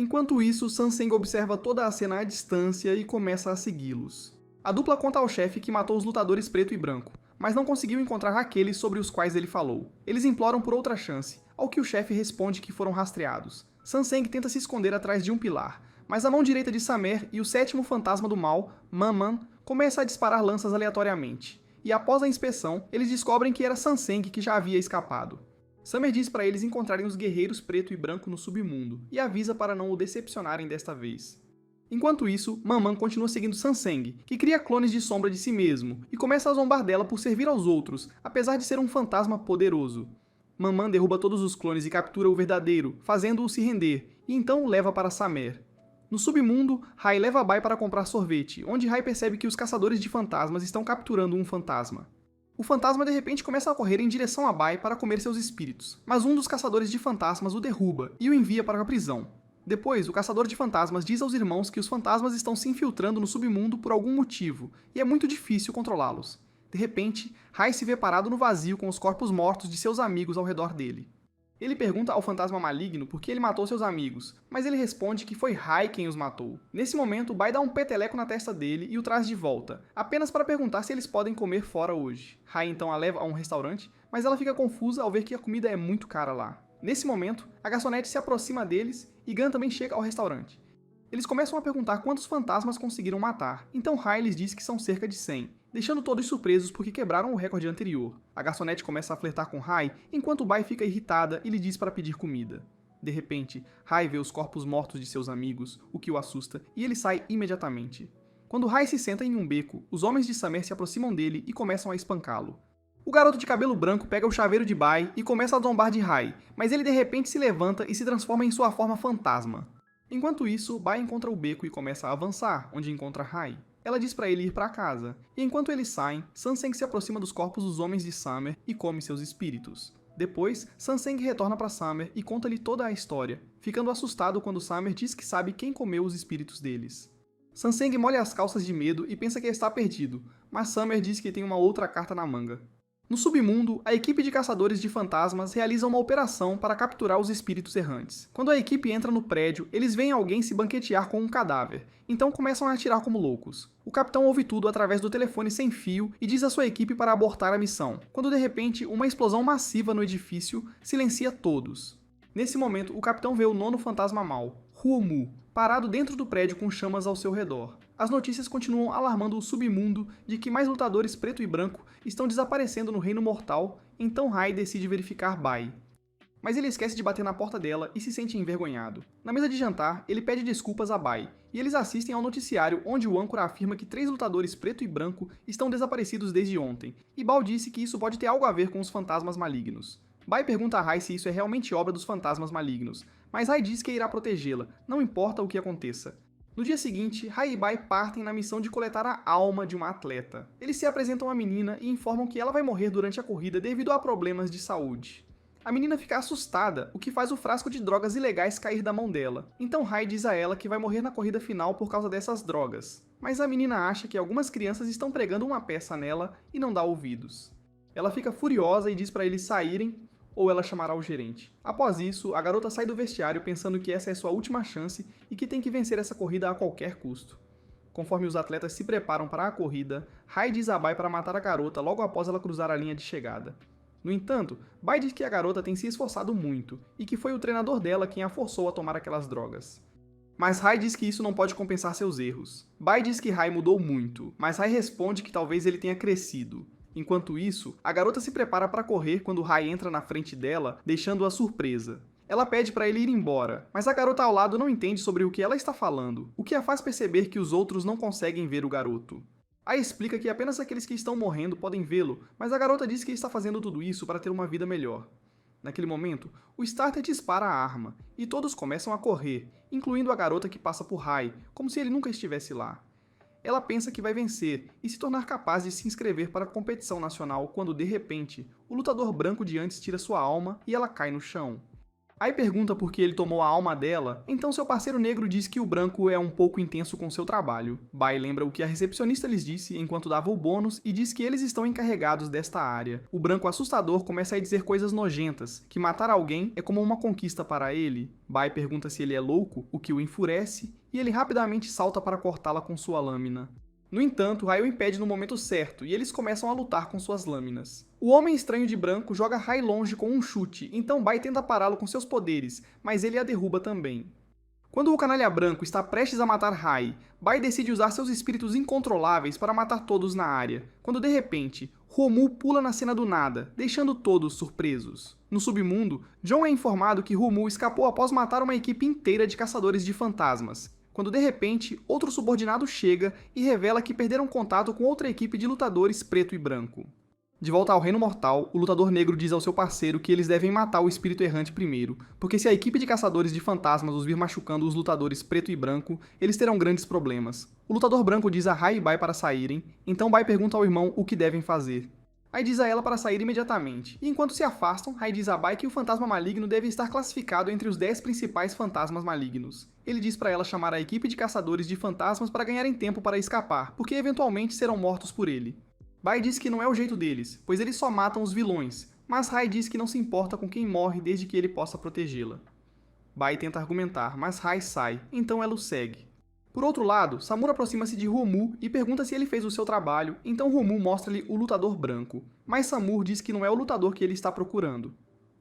Enquanto isso, Sanseng observa toda a cena à distância e começa a segui-los. A dupla conta ao chefe que matou os lutadores preto e branco, mas não conseguiu encontrar aqueles sobre os quais ele falou. Eles imploram por outra chance, ao que o chefe responde que foram rastreados. Sanseng tenta se esconder atrás de um pilar, mas a mão direita de Samer e o sétimo fantasma do mal, Man, começa a disparar lanças aleatoriamente. E após a inspeção, eles descobrem que era Sanseng que já havia escapado. Summer diz para eles encontrarem os guerreiros preto e branco no submundo, e avisa para não o decepcionarem desta vez. Enquanto isso, Maman continua seguindo Sanseng, que cria clones de sombra de si mesmo, e começa a zombar dela por servir aos outros, apesar de ser um fantasma poderoso. Maman derruba todos os clones e captura o verdadeiro, fazendo-o se render, e então o leva para Samer. No submundo, Rai leva Bai para comprar sorvete, onde Rai percebe que os caçadores de fantasmas estão capturando um fantasma. O fantasma de repente começa a correr em direção a Bai para comer seus espíritos, mas um dos caçadores de fantasmas o derruba e o envia para a prisão. Depois, o caçador de fantasmas diz aos irmãos que os fantasmas estão se infiltrando no submundo por algum motivo, e é muito difícil controlá-los. De repente, Rai se vê parado no vazio com os corpos mortos de seus amigos ao redor dele. Ele pergunta ao fantasma maligno por que ele matou seus amigos, mas ele responde que foi Rai quem os matou. Nesse momento, Bai dá um peteleco na testa dele e o traz de volta, apenas para perguntar se eles podem comer fora hoje. Rai então a leva a um restaurante, mas ela fica confusa ao ver que a comida é muito cara lá. Nesse momento, a garçonete se aproxima deles e Gun também chega ao restaurante. Eles começam a perguntar quantos fantasmas conseguiram matar, então Rai lhes diz que são cerca de 100, deixando todos surpresos porque quebraram o recorde anterior. A garçonete começa a flertar com Rai, enquanto Bai fica irritada e lhe diz para pedir comida. De repente, Rai vê os corpos mortos de seus amigos, o que o assusta, e ele sai imediatamente. Quando Rai se senta em um beco, os homens de Samer se aproximam dele e começam a espancá-lo. O garoto de cabelo branco pega o chaveiro de Bai e começa a zombar de Rai, mas ele de repente se levanta e se transforma em sua forma fantasma. Enquanto isso, Bai encontra o beco e começa a avançar, onde encontra Rai. Ela diz para ele ir para casa, e enquanto eles saem, Sanseng se aproxima dos corpos dos homens de Summer e come seus espíritos. Depois, Sanseng retorna para Summer e conta-lhe toda a história, ficando assustado quando Summer diz que sabe quem comeu os espíritos deles. Sanseng molha as calças de medo e pensa que está perdido, mas Summer diz que tem uma outra carta na manga. No submundo, a equipe de caçadores de fantasmas realiza uma operação para capturar os espíritos errantes. Quando a equipe entra no prédio, eles veem alguém se banquetear com um cadáver, então começam a atirar como loucos. O capitão ouve tudo através do telefone sem fio e diz à sua equipe para abortar a missão, quando de repente uma explosão massiva no edifício silencia todos. Nesse momento, o capitão vê o nono fantasma mau, Huomu, parado dentro do prédio com chamas ao seu redor. As notícias continuam alarmando o submundo de que mais lutadores preto e branco estão desaparecendo no Reino Mortal, então Rai decide verificar Bai. Mas ele esquece de bater na porta dela e se sente envergonhado. Na mesa de jantar, ele pede desculpas a Bai, e eles assistem ao noticiário onde o âncora afirma que 3 lutadores preto e branco estão desaparecidos desde ontem, e Bao disse que isso pode ter algo a ver com os fantasmas malignos. Bai pergunta a Rai se isso é realmente obra dos fantasmas malignos, mas Rai diz que irá protegê-la, não importa o que aconteça. No dia seguinte, Rai e Bai partem na missão de coletar a alma de uma atleta. Eles se apresentam à menina e informam que ela vai morrer durante a corrida devido a problemas de saúde. A menina fica assustada, o que faz o frasco de drogas ilegais cair da mão dela. Então Rai diz a ela que vai morrer na corrida final por causa dessas drogas. Mas a menina acha que algumas crianças estão pregando uma peça nela e não dá ouvidos. Ela fica furiosa e diz para eles saírem, ou ela chamará o gerente. Após isso, a garota sai do vestiário pensando que essa é sua última chance e que tem que vencer essa corrida a qualquer custo. Conforme os atletas se preparam para a corrida, Rai diz a Bai para matar a garota logo após ela cruzar a linha de chegada. No entanto, Bai diz que a garota tem se esforçado muito e que foi o treinador dela quem a forçou a tomar aquelas drogas. Mas Rai diz que isso não pode compensar seus erros. Bai diz que Rai mudou muito, mas Rai responde que talvez ele tenha crescido. Enquanto isso, a garota se prepara para correr quando Rai entra na frente dela, deixando-a surpresa. Ela pede para ele ir embora, mas a garota ao lado não entende sobre o que ela está falando, o que a faz perceber que os outros não conseguem ver o garoto. Ai explica que apenas aqueles que estão morrendo podem vê-lo, mas a garota diz que está fazendo tudo isso para ter uma vida melhor. Naquele momento, o Starter dispara a arma, e todos começam a correr, incluindo a garota que passa por Rai, como se ele nunca estivesse lá. Ela pensa que vai vencer e se tornar capaz de se inscrever para a competição nacional quando, de repente, o lutador branco de antes tira sua alma e ela cai no chão. Ai pergunta por que ele tomou a alma dela, então seu parceiro negro diz que o branco é um pouco intenso com seu trabalho. Bai lembra o que a recepcionista lhes disse enquanto dava o bônus e diz que eles estão encarregados desta área. O branco assustador começa a dizer coisas nojentas, que matar alguém é como uma conquista para ele. Bai pergunta se ele é louco, o que o enfurece, e ele rapidamente salta para cortá-la com sua lâmina. No entanto, Rai o impede no momento certo, e eles começam a lutar com suas lâminas. O Homem Estranho de Branco joga Rai longe com um chute, então Bai tenta pará-lo com seus poderes, mas ele a derruba também. Quando o canalha branco está prestes a matar Rai, Bai decide usar seus espíritos incontroláveis para matar todos na área, quando de repente, Romul pula na cena do nada, deixando todos surpresos. No submundo, John é informado que Romul escapou após matar uma equipe inteira de caçadores de fantasmas, quando de repente, outro subordinado chega e revela que perderam contato com outra equipe de lutadores preto e branco. De volta ao Reino Mortal, o lutador negro diz ao seu parceiro que eles devem matar o espírito errante primeiro, porque se a equipe de caçadores de fantasmas os vir machucando os lutadores preto e branco, eles terão grandes problemas. O lutador branco diz a Rai e Bai para saírem, então Bai pergunta ao irmão o que devem fazer. Rai diz a ela para sair imediatamente, e enquanto se afastam, Rai diz a Bai que o fantasma maligno deve estar classificado entre os 10 principais fantasmas malignos. Ele diz para ela chamar a equipe de caçadores de fantasmas para ganharem tempo para escapar, porque eventualmente serão mortos por ele. Bai diz que não é o jeito deles, pois eles só matam os vilões, mas Rai diz que não se importa com quem morre desde que ele possa protegê-la. Bai tenta argumentar, mas Rai sai, então ela o segue. Por outro lado, Samura aproxima-se de Romul e pergunta se ele fez o seu trabalho, então Romul mostra-lhe o lutador branco, mas Samur diz que não é o lutador que ele está procurando.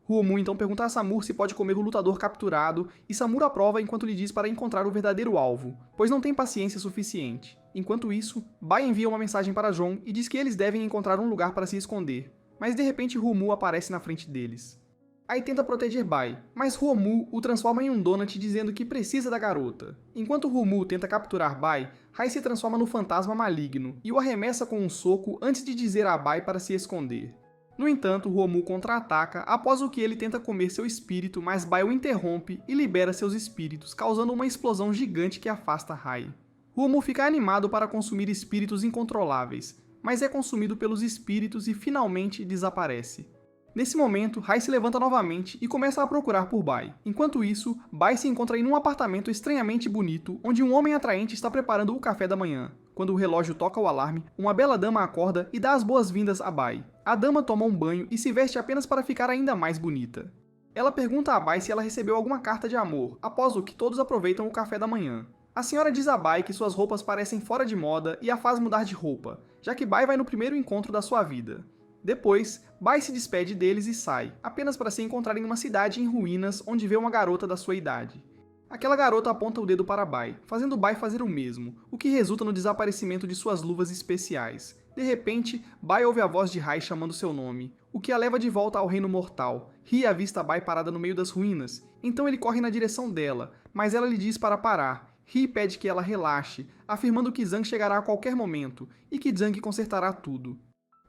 Romul então pergunta a Samur se pode comer o lutador capturado, e Samur aprova enquanto lhe diz para encontrar o verdadeiro alvo, pois não tem paciência suficiente. Enquanto isso, Bai envia uma mensagem para Jon e diz que eles devem encontrar um lugar para se esconder, mas de repente Romul aparece na frente deles. Ai tenta proteger Bai, mas Romul o transforma em um donut dizendo que precisa da garota. Enquanto Romul tenta capturar Bai, Rai se transforma no fantasma maligno e o arremessa com um soco antes de dizer a Bai para se esconder. No entanto, Romul contra-ataca após o que ele tenta comer seu espírito, mas Bai o interrompe e libera seus espíritos, causando uma explosão gigante que afasta Rai. Romul fica animado para consumir espíritos incontroláveis, mas é consumido pelos espíritos e finalmente desaparece. Nesse momento, Rai se levanta novamente e começa a procurar por Bai. Enquanto isso, Bai se encontra em um apartamento estranhamente bonito, onde um homem atraente está preparando o café da manhã. Quando o relógio toca o alarme, uma bela dama acorda e dá as boas-vindas a Bai. A dama toma um banho e se veste apenas para ficar ainda mais bonita. Ela pergunta a Bai se ela recebeu alguma carta de amor, após o que todos aproveitam o café da manhã. A senhora diz a Bai que suas roupas parecem fora de moda e a faz mudar de roupa, já que Bai vai no primeiro encontro da sua vida. Depois, Bai se despede deles e sai, apenas para se encontrar em uma cidade em ruínas onde vê uma garota da sua idade. Aquela garota aponta o dedo para Bai, fazendo Bai fazer o mesmo, o que resulta no desaparecimento de suas luvas especiais. De repente, Bai ouve a voz de Rai chamando seu nome, o que a leva de volta ao Reino Mortal. Ri avista Bai parada no meio das ruínas, então ele corre na direção dela, mas ela lhe diz para parar. Ri pede que ela relaxe, afirmando que Zhang chegará a qualquer momento, e que Zhang consertará tudo.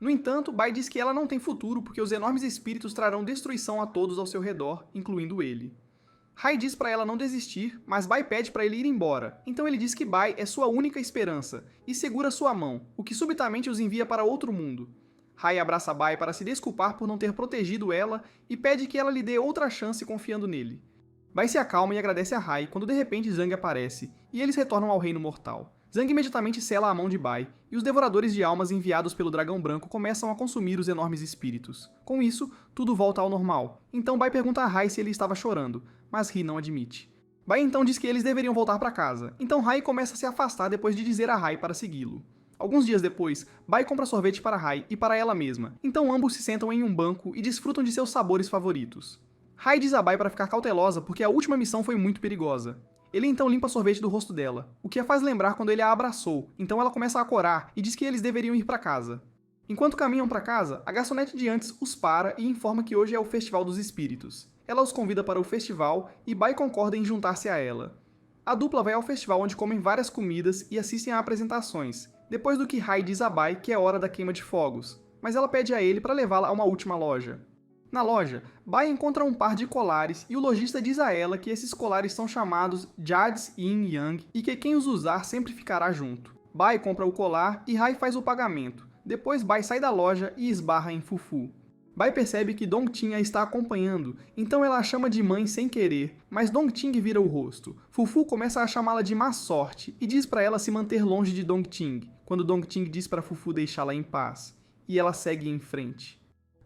No entanto, Bai diz que ela não tem futuro porque os enormes espíritos trarão destruição a todos ao seu redor, incluindo ele. Rai diz para ela não desistir, mas Bai pede para ele ir embora, então ele diz que Bai é sua única esperança, e segura sua mão, o que subitamente os envia para outro mundo. Rai abraça Bai para se desculpar por não ter protegido ela e pede que ela lhe dê outra chance confiando nele. Bai se acalma e agradece a Rai quando de repente Zhang aparece, e eles retornam ao Reino Mortal. Zhang imediatamente sela a mão de Bai, e os devoradores de almas enviados pelo dragão branco começam a consumir os enormes espíritos. Com isso, tudo volta ao normal. Então Bai pergunta a Rai se ele estava chorando, mas Ri não admite. Bai então diz que eles deveriam voltar para casa, então Rai começa a se afastar depois de dizer a Rai para segui-lo. Alguns dias depois, Bai compra sorvete para Rai e para ela mesma, então ambos se sentam em um banco e desfrutam de seus sabores favoritos. Rai diz a Bai para ficar cautelosa porque a última missão foi muito perigosa. Ele então limpa sorvete do rosto dela, o que a faz lembrar quando ele a abraçou, então ela começa a corar e diz que eles deveriam ir para casa. Enquanto caminham para casa, a garçonete de antes os para e informa que hoje é o Festival dos Espíritos. Ela os convida para o festival e Bai concorda em juntar-se a ela. A dupla vai ao festival onde comem várias comidas e assistem a apresentações, depois do que Rai diz a Bai que é hora da queima de fogos, mas ela pede a ele para levá-la a uma última loja. Na loja, Bai encontra um par de colares e o lojista diz a ela que esses colares são chamados Jades Yin Yang e que quem os usar sempre ficará junto. Bai compra o colar e Rai faz o pagamento. Depois Bai sai da loja e esbarra em Fufu. Bai percebe que Dongting a está acompanhando, então ela a chama de mãe sem querer, mas Dongting vira o rosto. Fufu começa a chamá-la de má sorte e diz para ela se manter longe de Dongting, quando Dongting diz para Fufu deixá-la em paz. E ela segue em frente.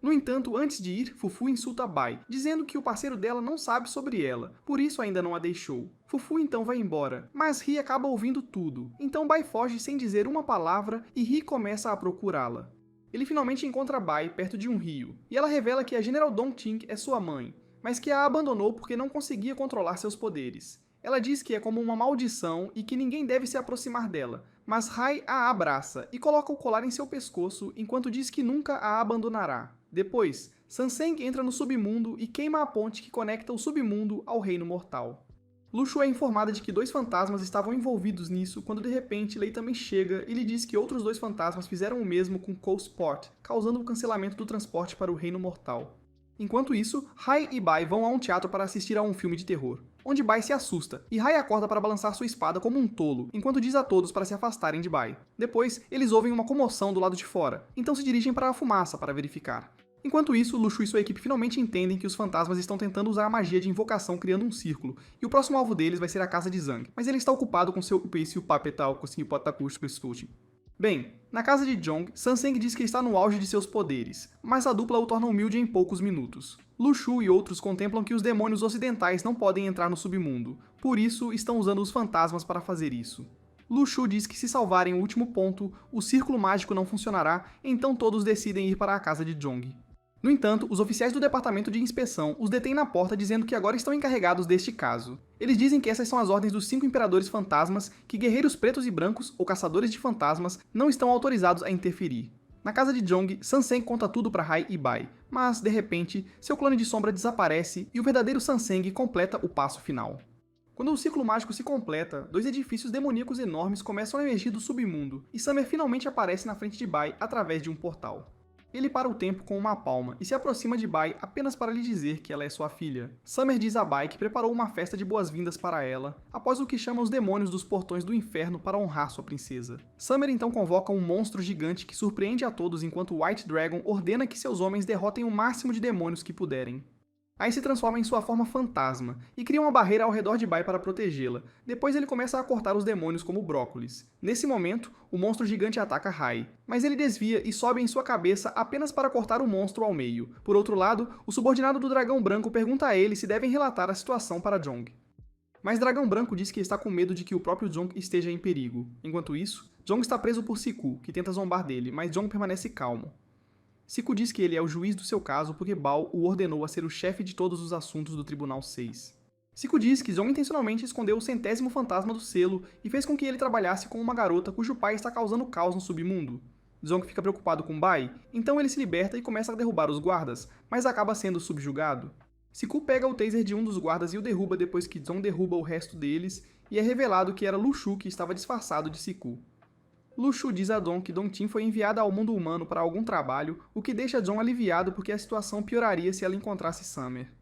No entanto, antes de ir, Fufu insulta Bai, dizendo que o parceiro dela não sabe sobre ela, por isso ainda não a deixou. Fufu então vai embora, mas Ri acaba ouvindo tudo, então Bai foge sem dizer uma palavra e Ri começa a procurá-la. Ele finalmente encontra Bai perto de um rio, e ela revela que a General Dongting é sua mãe, mas que a abandonou porque não conseguia controlar seus poderes. Ela diz que é como uma maldição e que ninguém deve se aproximar dela, mas Rai a abraça e coloca o colar em seu pescoço enquanto diz que nunca a abandonará. Depois, Sanseng entra no submundo e queima a ponte que conecta o submundo ao reino mortal. Luxu é informada de que 2 fantasmas estavam envolvidos nisso quando de repente Lei também chega e lhe diz que outros 2 fantasmas fizeram o mesmo com Coldsport, causando o cancelamento do transporte para o reino mortal. Enquanto isso, Rai e Bai vão a um teatro para assistir a um filme de terror, onde Bai se assusta e Rai acorda para balançar sua espada como um tolo, enquanto diz a todos para se afastarem de Bai. Depois, eles ouvem uma comoção do lado de fora, então se dirigem para a fumaça para verificar. Enquanto isso, Luxu e sua equipe finalmente entendem que os fantasmas estão tentando usar a magia de invocação criando um círculo, e o próximo alvo deles vai ser a casa de Zhang, mas ele está ocupado com seu Upeice Papetal Cosinho. Bem, na casa de Zhong, Sanseng diz que está no auge de seus poderes, mas a dupla o torna humilde em poucos minutos. Luxu e outros contemplam que os demônios ocidentais não podem entrar no submundo, por isso estão usando os fantasmas para fazer isso. Luxu diz que se salvarem o último ponto, o círculo mágico não funcionará, então todos decidem ir para a casa de Zhong. No entanto, os oficiais do departamento de inspeção os detêm na porta dizendo que agora estão encarregados deste caso. Eles dizem que essas são as ordens dos 5 imperadores fantasmas, que guerreiros pretos e brancos, ou caçadores de fantasmas, não estão autorizados a interferir. Na casa de Zhong, Sanseng conta tudo para Rai e Bai, mas, de repente, seu clone de sombra desaparece e o verdadeiro Sanseng completa o passo final. Quando o ciclo mágico se completa, 2 edifícios demoníacos enormes começam a emergir do submundo, e Summer finalmente aparece na frente de Bai através de um portal. Ele para o tempo com uma palma e se aproxima de Bai apenas para lhe dizer que ela é sua filha. Summer diz a Bai que preparou uma festa de boas-vindas para ela, após o que chama os demônios dos portões do inferno para honrar sua princesa. Summer então convoca um monstro gigante que surpreende a todos enquanto White Dragon ordena que seus homens derrotem o máximo de demônios que puderem. Aí se transforma em sua forma fantasma e cria uma barreira ao redor de Bai para protegê-la. Depois ele começa a cortar os demônios como brócolis. Nesse momento, o monstro gigante ataca Rai, mas ele desvia e sobe em sua cabeça apenas para cortar o monstro ao meio. Por outro lado, o subordinado do Dragão Branco pergunta a ele se devem relatar a situação para Zhong. Mas Dragão Branco diz que está com medo de que o próprio Zhong esteja em perigo. Enquanto isso, Zhong está preso por Siku, que tenta zombar dele, mas Zhong permanece calmo. Siku diz que ele é o juiz do seu caso porque Bao o ordenou a ser o chefe de todos os assuntos do Tribunal 6. Siku diz que Zhong intencionalmente escondeu o 100º fantasma do selo e fez com que ele trabalhasse com uma garota cujo pai está causando caos no submundo. Zhong fica preocupado com Bai, então ele se liberta e começa a derrubar os guardas, mas acaba sendo subjugado. Siku pega o taser de um dos guardas e o derruba depois que Zhong derruba o resto deles, e é revelado que era Luxu que estava disfarçado de Siku. Luxu diz a Dong que Dongtin foi enviada ao mundo humano para algum trabalho, o que deixa John aliviado porque a situação pioraria se ela encontrasse Summer.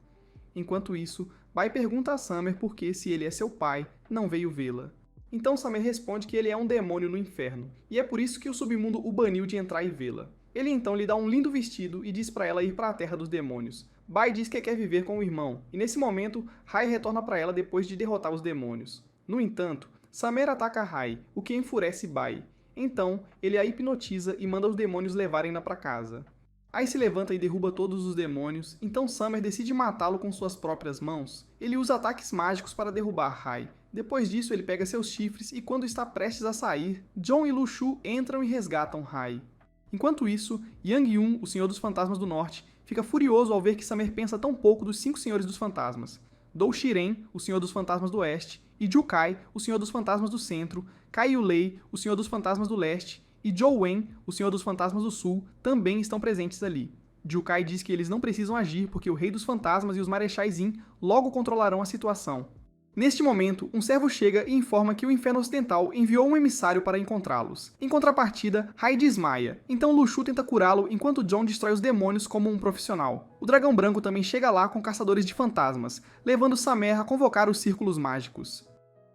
Enquanto isso, Bai pergunta a Summer por que, se ele é seu pai, não veio vê-la. Então Summer responde que ele é um demônio no inferno, e é por isso que o submundo o baniu de entrar e vê-la. Ele então lhe dá um lindo vestido e diz para ela ir para a terra dos demônios. Bai diz que quer viver com o irmão, e nesse momento, Rai retorna para ela depois de derrotar os demônios. No entanto, Summer ataca Rai, o que enfurece Bai. Então, ele a hipnotiza e manda os demônios levarem-na para casa. Aí se levanta e derruba todos os demônios, então Summer decide matá-lo com suas próprias mãos. Ele usa ataques mágicos para derrubar Rai. Depois disso, ele pega seus chifres e quando está prestes a sair, John e Luxu entram e resgatam Rai. Enquanto isso, Yang Yun, o Senhor dos Fantasmas do Norte, fica furioso ao ver que Summer pensa tão pouco dos 5 Senhores dos Fantasmas. Dou Shiren, o Senhor dos Fantasmas do Oeste, e Ju Kai, o Senhor dos Fantasmas do Centro, Kai Yu Lei, o Senhor dos Fantasmas do Leste, e Zhou Wen, o Senhor dos Fantasmas do Sul, também estão presentes ali. Ju Kai diz que eles não precisam agir porque o Rei dos Fantasmas e os Marechais Yin logo controlarão a situação. Neste momento, um servo chega e informa que o Inferno Ocidental enviou um emissário para encontrá-los. Em contrapartida, Rai desmaia, então Luxu tenta curá-lo enquanto John destrói os demônios como um profissional. O Dragão Branco também chega lá com caçadores de fantasmas, levando Summer a convocar os círculos mágicos.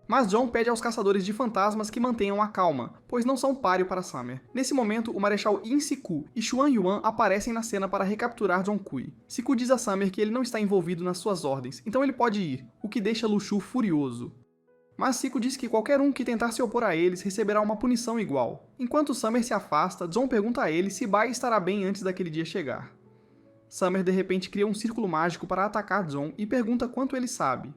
Mas John pede aos caçadores de fantasmas que mantenham a calma, pois não são páreo para Summer. Nesse momento, o Marechal Yin Siku e Xuan Yuan aparecem na cena para recapturar Zhong Kui. Siku diz a Summer que ele não está envolvido nas suas ordens, então ele pode ir, o que deixa Luxu furioso. Mas Siku diz que qualquer um que tentar se opor a eles receberá uma punição igual. Enquanto Summer se afasta, John pergunta a ele se Bai estará bem antes daquele dia chegar. Summer de repente cria um círculo mágico para atacar John e pergunta quanto ele sabe.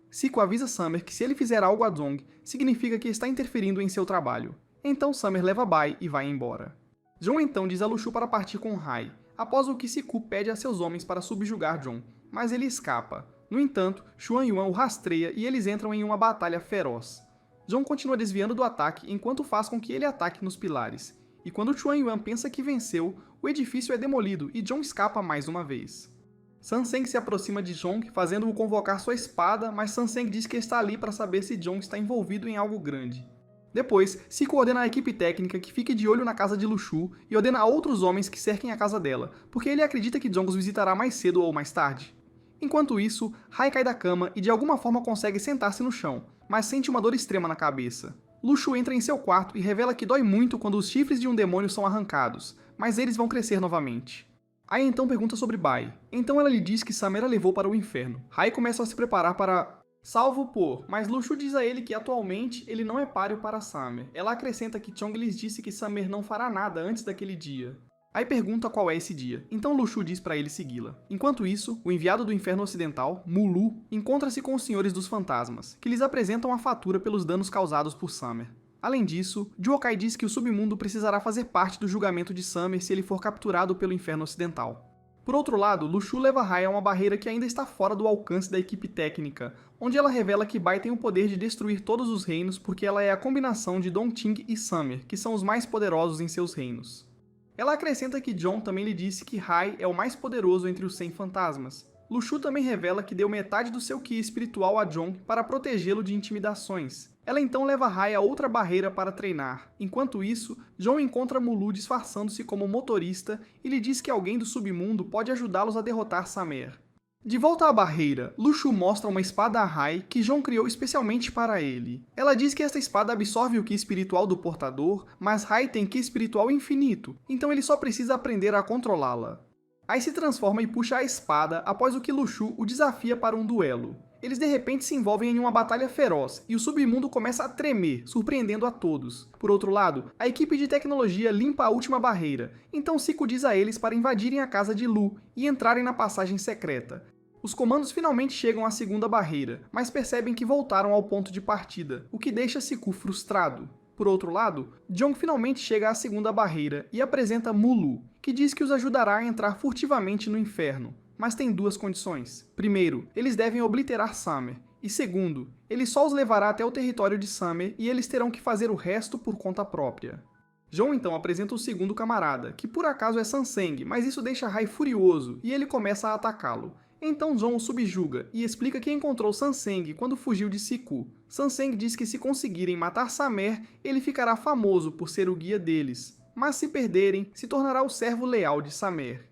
Siku avisa Summer que se ele fizer algo a Zhong, significa que está interferindo em seu trabalho. Então Summer leva Bai e vai embora. John então diz a Luxu para partir com Rai, após o que Siku pede a seus homens para subjugar John, mas ele escapa. No entanto, Xuan Yuan o rastreia e eles entram em uma batalha feroz. Zhong continua desviando do ataque enquanto faz com que ele ataque nos pilares. E quando Xuan Yuan pensa que venceu, o edifício é demolido e Zhong escapa mais uma vez. Sanseng se aproxima de Zhong, fazendo-o convocar sua espada, mas Sanseng diz que está ali para saber se Zhong está envolvido em algo grande. Depois, Zico ordena à equipe técnica que fique de olho na casa de Lu Shu e ordena a outros homens que cerquem a casa dela, porque ele acredita que Zhong os visitará mais cedo ou mais tarde. Enquanto isso, Hai cai da cama e de alguma forma consegue sentar-se no chão, mas sente uma dor extrema na cabeça. Lu Shu entra em seu quarto e revela que dói muito quando os chifres de um demônio são arrancados, mas eles vão crescer novamente. Hai então pergunta sobre Bai. Então ela lhe diz que Summer a levou para o inferno. Hai começa a se preparar para... salvo por, mas Lu Shu diz a ele que atualmente ele não é páreo para Summer. Ela acrescenta que Chong lhes disse que Summer não fará nada antes daquele dia. Aí pergunta qual é esse dia, então Lu Shu diz para ele segui-la. Enquanto isso, o enviado do Inferno Ocidental, Mulu, encontra-se com os Senhores dos Fantasmas, que lhes apresentam a fatura pelos danos causados por Summer. Além disso, Juokai diz que o submundo precisará fazer parte do julgamento de Summer se ele for capturado pelo Inferno Ocidental. Por outro lado, Lu Shu leva Hai a uma barreira que ainda está fora do alcance da equipe técnica, onde ela revela que Bai tem o poder de destruir todos os reinos porque ela é a combinação de Dongting e Summer, que são os mais poderosos em seus reinos. Ela acrescenta que John também lhe disse que Hai é o mais poderoso entre os 100 fantasmas. Lu Shu também revela que deu metade do seu Ki espiritual a John para protegê-lo de intimidações. Ela então leva Hai a outra barreira para treinar. Enquanto isso, John encontra Mulu disfarçando-se como motorista e lhe diz que alguém do submundo pode ajudá-los a derrotar Samer. De volta à barreira, Lu Shu mostra uma espada a Hai que John criou especialmente para ele. Ela diz que esta espada absorve o Ki espiritual do portador, mas Hai tem Ki espiritual infinito, então ele só precisa aprender a controlá-la. Hai se transforma e puxa a espada após o que Lu Shu o desafia para um duelo. Eles de repente se envolvem em uma batalha feroz e o submundo começa a tremer, surpreendendo a todos. Por outro lado, a equipe de tecnologia limpa a última barreira, então Zico diz a eles para invadirem a casa de Lu e entrarem na passagem secreta. Os comandos finalmente chegam à segunda barreira, mas percebem que voltaram ao ponto de partida, o que deixa Zico frustrado. Por outro lado, Jong finalmente chega à segunda barreira e apresenta Mulu, que diz que os ajudará a entrar furtivamente no inferno, mas tem duas condições. Primeiro, eles devem obliterar Summer, e segundo, ele só os levará até o território de Summer e eles terão que fazer o resto por conta própria. John então apresenta o segundo camarada, que por acaso é Sanseng, mas isso deixa Hai furioso e ele começa a atacá-lo. Então John o subjuga e explica que encontrou Sanseng quando fugiu de Zico. Sanseng diz que se conseguirem matar Samer, ele ficará famoso por ser o guia deles, mas se perderem, se tornará o servo leal de Samer.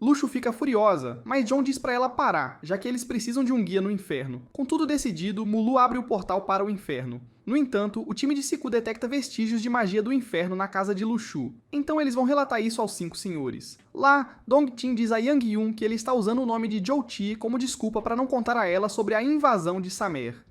Lu Shu fica furiosa, mas John diz para ela parar, já que eles precisam de um guia no inferno. Com tudo decidido, Mulu abre o portal para o inferno. No entanto, o time de Zico detecta vestígios de magia do inferno na casa de Lu Shu, então eles vão relatar isso aos 5 senhores. Lá, Dongting diz a Yang Yun que ele está usando o nome de Zhou Ti como desculpa para não contar a ela sobre a invasão de Samer.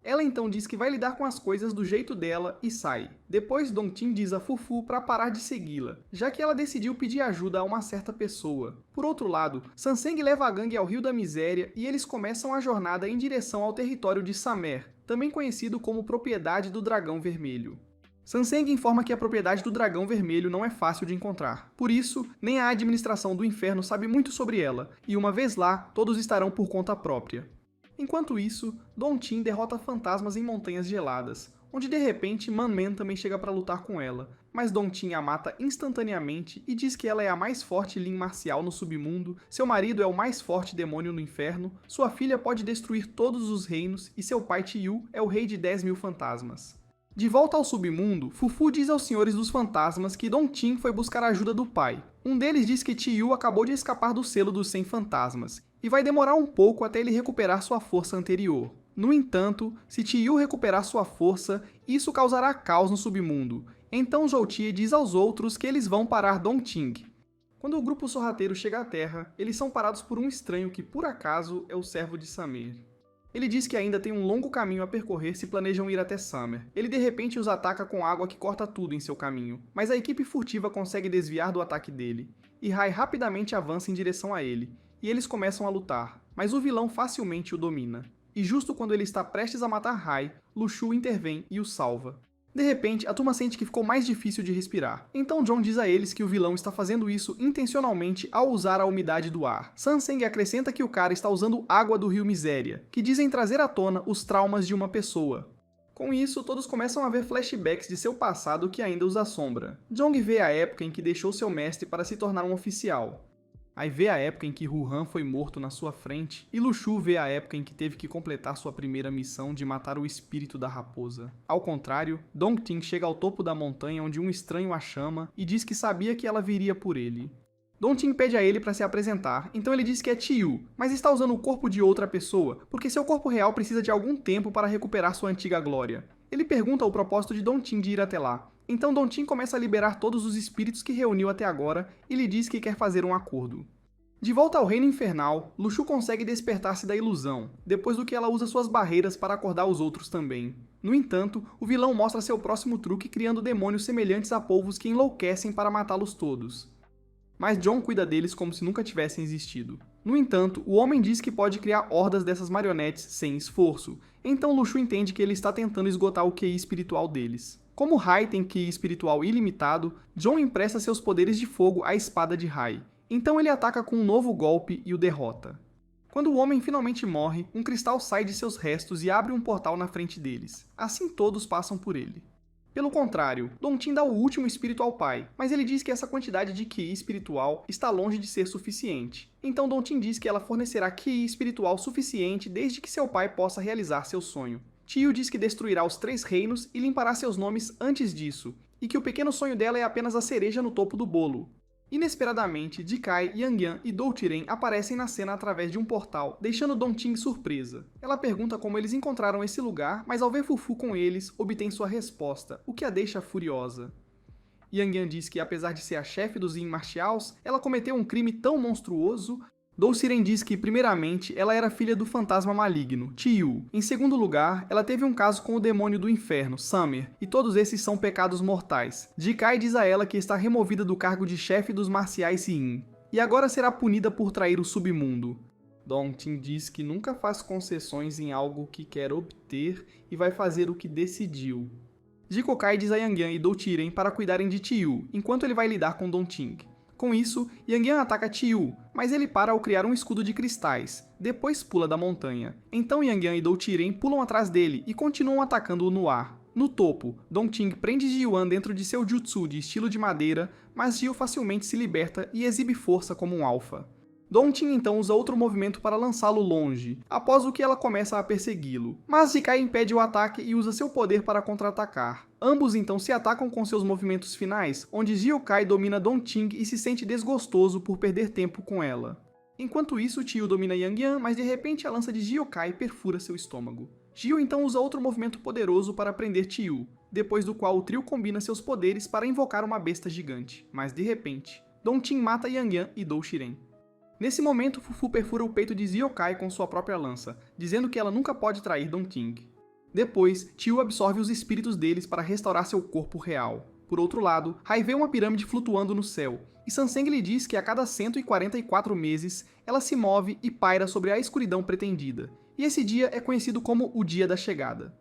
Ela então diz que vai lidar com as coisas do jeito dela e sai. Depois Dongting diz a Fufu para parar de segui-la, já que ela decidiu pedir ajuda a uma certa pessoa. Por outro lado, Sanseng leva a gangue ao Rio da Miséria e eles começam a jornada em direção ao território de Samer, também conhecido como Propriedade do Dragão Vermelho. Sanseng informa que a Propriedade do Dragão Vermelho não é fácil de encontrar. Por isso, nem a administração do inferno sabe muito sobre ela, e uma vez lá, todos estarão por conta própria. Enquanto isso, Dongting derrota fantasmas em montanhas geladas, onde de repente Man também chega para lutar com ela, mas Dongting a mata instantaneamente e diz que ela é a mais forte Lin marcial no submundo, seu marido é o mais forte demônio no inferno, sua filha pode destruir todos os reinos e seu pai Tiyu é o rei de 10.000 fantasmas. De volta ao submundo, Fufu diz aos senhores dos fantasmas que Dongting foi buscar a ajuda do pai. Um deles diz que Tiyu acabou de escapar do selo dos 100 fantasmas, e vai demorar um pouco até ele recuperar sua força anterior. No entanto, se Tiyu recuperar sua força, isso causará caos no submundo. Então Zhou Ti diz aos outros que eles vão parar Dongting. Quando o grupo sorrateiro chega à Terra, eles são parados por um estranho que por acaso é o servo de Samer. Ele diz que ainda tem um longo caminho a percorrer se planejam ir até Summer. Ele de repente os ataca com água que corta tudo em seu caminho, mas a equipe furtiva consegue desviar do ataque dele, e Hai rapidamente avança em direção a ele, e eles começam a lutar, mas o vilão facilmente o domina. E justo quando ele está prestes a matar Hai, Lu Shu intervém e o salva. De repente, a turma sente que ficou mais difícil de respirar. Então John diz a eles que o vilão está fazendo isso intencionalmente ao usar a umidade do ar. Sanseng acrescenta que o cara está usando água do rio Miséria, que dizem trazer à tona os traumas de uma pessoa. Com isso, todos começam a ver flashbacks de seu passado que ainda os assombra. Jong vê a época em que deixou seu mestre para se tornar um oficial. Aí vê a época em que Hu Han foi morto na sua frente, e Lu Shu vê a época em que teve que completar sua primeira missão de matar o espírito da raposa. Ao contrário, Dong Ting chega ao topo da montanha onde um estranho a chama e diz que sabia que ela viria por ele. Dong Ting pede a ele para se apresentar, então ele diz que é Tiu, mas está usando o corpo de outra pessoa, porque seu corpo real precisa de algum tempo para recuperar sua antiga glória. Ele pergunta o propósito de Dong Ting de ir até lá. Então Dong Ting começa a liberar todos os espíritos que reuniu até agora e lhe diz que quer fazer um acordo. De volta ao reino infernal, Lu Shu consegue despertar-se da ilusão, depois do que ela usa suas barreiras para acordar os outros também. No entanto, o vilão mostra seu próximo truque criando demônios semelhantes a polvos que enlouquecem para matá-los todos. Mas John cuida deles como se nunca tivessem existido. No entanto, o homem diz que pode criar hordas dessas marionetes sem esforço, então Lu Shu entende que ele está tentando esgotar o QI espiritual deles. Como Hai tem QI espiritual ilimitado, John empresta seus poderes de fogo à espada de Hai. Então ele ataca com um novo golpe e o derrota. Quando o homem finalmente morre, um cristal sai de seus restos e abre um portal na frente deles. Assim todos passam por ele. Pelo contrário, Dong Ting dá o último espírito ao pai, mas ele diz que essa quantidade de Qi espiritual está longe de ser suficiente. Então Dong Ting diz que ela fornecerá Qi espiritual suficiente desde que seu pai possa realizar seu sonho. Tio diz que destruirá os 3 reinos e limpará seus nomes antes disso, e que o pequeno sonho dela é apenas a cereja no topo do bolo. Inesperadamente, Dikai, Yang e Douchiren aparecem na cena através de um portal, deixando Dong Ting surpresa. Ela pergunta como eles encontraram esse lugar, mas ao ver Fufu com eles, obtém sua resposta, o que a deixa furiosa. Yang diz que apesar de ser a chefe dos Yin Martials, ela cometeu um crime tão monstruoso. Douchiren diz que, primeiramente, ela era filha do fantasma maligno, Tiu. Em segundo lugar, ela teve um caso com o demônio do inferno, Summer, e todos esses são pecados mortais. Dikai diz a ela que está removida do cargo de chefe dos marciais Yin, e agora será punida por trair o submundo. Dong Ting diz que nunca faz concessões em algo que quer obter e vai fazer o que decidiu. Jikokai diz a Yang e Douchiren para cuidarem de Tiu, enquanto ele vai lidar com Dong Ting. Com isso, Yang ataca Tiu, mas ele para ao criar um escudo de cristais, depois pula da montanha. Então Yang e Douchiren pulam atrás dele e continuam atacando-o no ar. No topo, Dong Ting prende Ji-Yuan dentro de seu jutsu de estilo de madeira, mas Jiu facilmente se liberta e exibe força como um alfa. Dong Ting então usa outro movimento para lançá-lo longe, após o que ela começa a persegui-lo. Mas Jikai impede o ataque e usa seu poder para contra-atacar. Ambos então se atacam com seus movimentos finais, onde Jiokai domina Dong Ting e se sente desgostoso por perder tempo com ela. Enquanto isso, Tio domina Yang, mas de repente a lança de Jiokai perfura seu estômago. Jiu então usa outro movimento poderoso para prender Tio, depois do qual o trio combina seus poderes para invocar uma besta gigante. Mas de repente, Dong Ting mata Yang e Douchiren. Nesse momento, Fufu perfura o peito de Jiokai com sua própria lança, dizendo que ela nunca pode trair Dong Ting. Depois, Tio absorve os espíritos deles para restaurar seu corpo real. Por outro lado, Hai vê uma pirâmide flutuando no céu, e Sanseng lhe diz que a cada 144 meses, ela se move e paira sobre a escuridão pretendida, e esse dia é conhecido como o Dia da Chegada.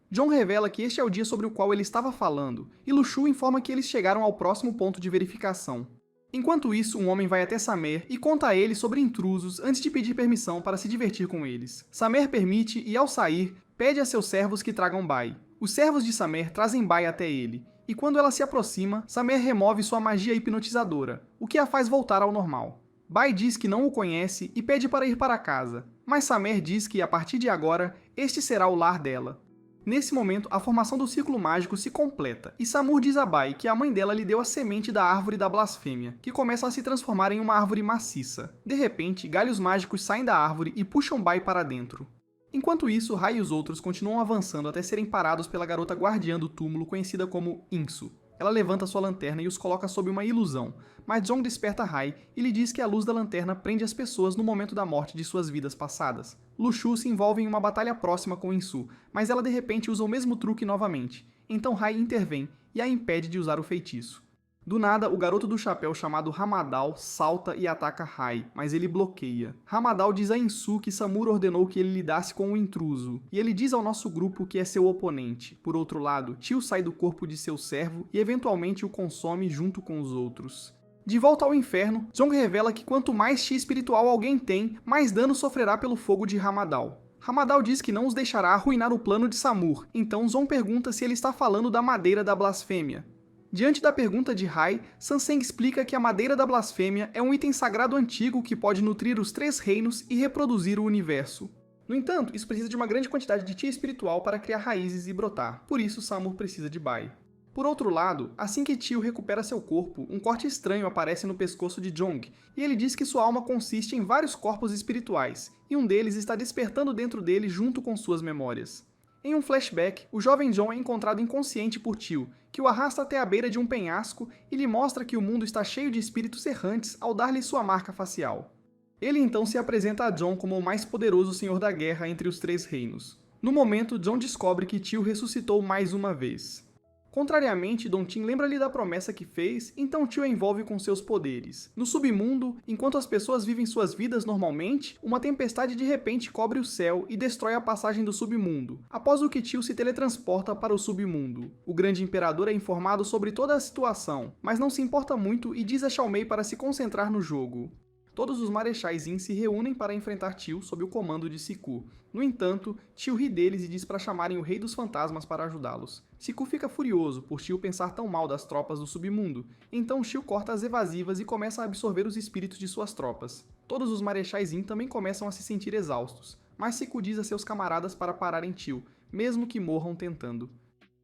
John revela que este é o dia sobre o qual ele estava falando, e Lu Shu informa que eles chegaram ao próximo ponto de verificação. Enquanto isso, um homem vai até Samer e conta a ele sobre intrusos antes de pedir permissão para se divertir com eles. Samer permite e, ao sair, pede a seus servos que tragam Bai. Os servos de Samer trazem Bai até ele, e quando ela se aproxima, Samer remove sua magia hipnotizadora, o que a faz voltar ao normal. Bai diz que não o conhece e pede para ir para casa, mas Samer diz que, a partir de agora, este será o lar dela. Nesse momento, a formação do círculo mágico se completa, e Samur diz a Bai que a mãe dela lhe deu a semente da árvore da blasfêmia, que começa a se transformar em uma árvore maciça. De repente, galhos mágicos saem da árvore e puxam Bai para dentro. Enquanto isso, Hai e os outros continuam avançando até serem parados pela garota guardiã do túmulo conhecida como Insu. Ela levanta sua lanterna e os coloca sob uma ilusão, mas Jong desperta Hai e lhe diz que a luz da lanterna prende as pessoas no momento da morte de suas vidas passadas. Lu Shu se envolve em uma batalha próxima com Insu, mas ela de repente usa o mesmo truque novamente. Então Hai intervém e a impede de usar o feitiço. Do nada, o garoto do chapéu chamado Hamadal salta e ataca Rai, mas ele bloqueia. Hamadal diz a Insu que Samur ordenou que ele lidasse com o intruso, e ele diz ao nosso grupo que é seu oponente. Por outro lado, Tio sai do corpo de seu servo e eventualmente o consome junto com os outros. De volta ao inferno, Zong revela que quanto mais chi espiritual alguém tem, mais dano sofrerá pelo fogo de Hamadal. Hamadal diz que não os deixará arruinar o plano de Samur, então Zong pergunta se ele está falando da madeira da blasfêmia. Diante da pergunta de Rai, Sanseng explica que a madeira da blasfêmia é um item sagrado antigo que pode nutrir os 3 reinos e reproduzir o universo. No entanto, isso precisa de uma grande quantidade de chi espiritual para criar raízes e brotar, por isso Samur precisa de Bai. Por outro lado, assim que Tio recupera seu corpo, um corte estranho aparece no pescoço de Jong, e ele diz que sua alma consiste em vários corpos espirituais, e um deles está despertando dentro dele junto com suas memórias. Em um flashback, o jovem John é encontrado inconsciente por Tio, que o arrasta até a beira de um penhasco e lhe mostra que o mundo está cheio de espíritos errantes ao dar-lhe sua marca facial. Ele então se apresenta a John como o mais poderoso senhor da guerra entre os 3 reinos. No momento, John descobre que Tio ressuscitou mais uma vez. Contrariamente, Don Tin lembra-lhe da promessa que fez, então Tio a envolve com seus poderes. No submundo, enquanto as pessoas vivem suas vidas normalmente, uma tempestade de repente cobre o céu e destrói a passagem do submundo, após o que Tio se teletransporta para o submundo. O grande imperador é informado sobre toda a situação, mas não se importa muito e diz a Xiao Mei para se concentrar no jogo. Todos os marechais Yin se reúnem para enfrentar Tio sob o comando de Siku. No entanto, Tio ri deles e diz para chamarem o Rei dos Fantasmas para ajudá-los. Siku fica furioso por Tio pensar tão mal das tropas do submundo, então Tio corta as evasivas e começa a absorver os espíritos de suas tropas. Todos os marechais Yin também começam a se sentir exaustos, mas Siku diz a seus camaradas para pararem Tio, mesmo que morram tentando.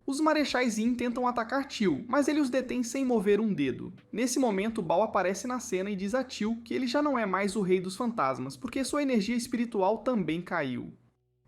Os marechais Yin tentam atacar Tio, mas ele os detém sem mover um dedo. Nesse momento, Bao aparece na cena e diz a Tio que ele já não é mais o Rei dos Fantasmas, porque sua energia espiritual também caiu.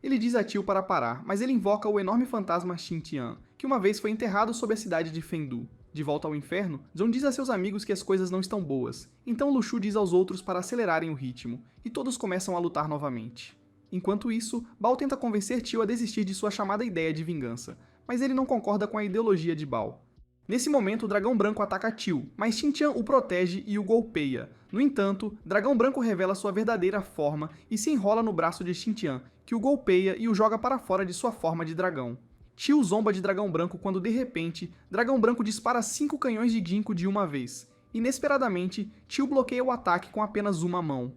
Ele diz a Tio para parar, mas ele invoca o enorme fantasma Xintian, que uma vez foi enterrado sob a cidade de Fendu. De volta ao inferno, Zhong diz a seus amigos que as coisas não estão boas, então Lu Shu diz aos outros para acelerarem o ritmo, e todos começam a lutar novamente. Enquanto isso, Bao tenta convencer Tio a desistir de sua chamada ideia de vingança, mas ele não concorda com a ideologia de Bao. Nesse momento, o Dragão Branco ataca Tio, mas Xintian o protege e o golpeia. No entanto, Dragão Branco revela sua verdadeira forma e se enrola no braço de Xintian, que o golpeia e o joga para fora de sua forma de dragão. Tio zomba de Dragão Branco quando, de repente, Dragão Branco dispara 5 canhões de ginkgo de uma vez. Inesperadamente, Tio bloqueia o ataque com apenas uma mão.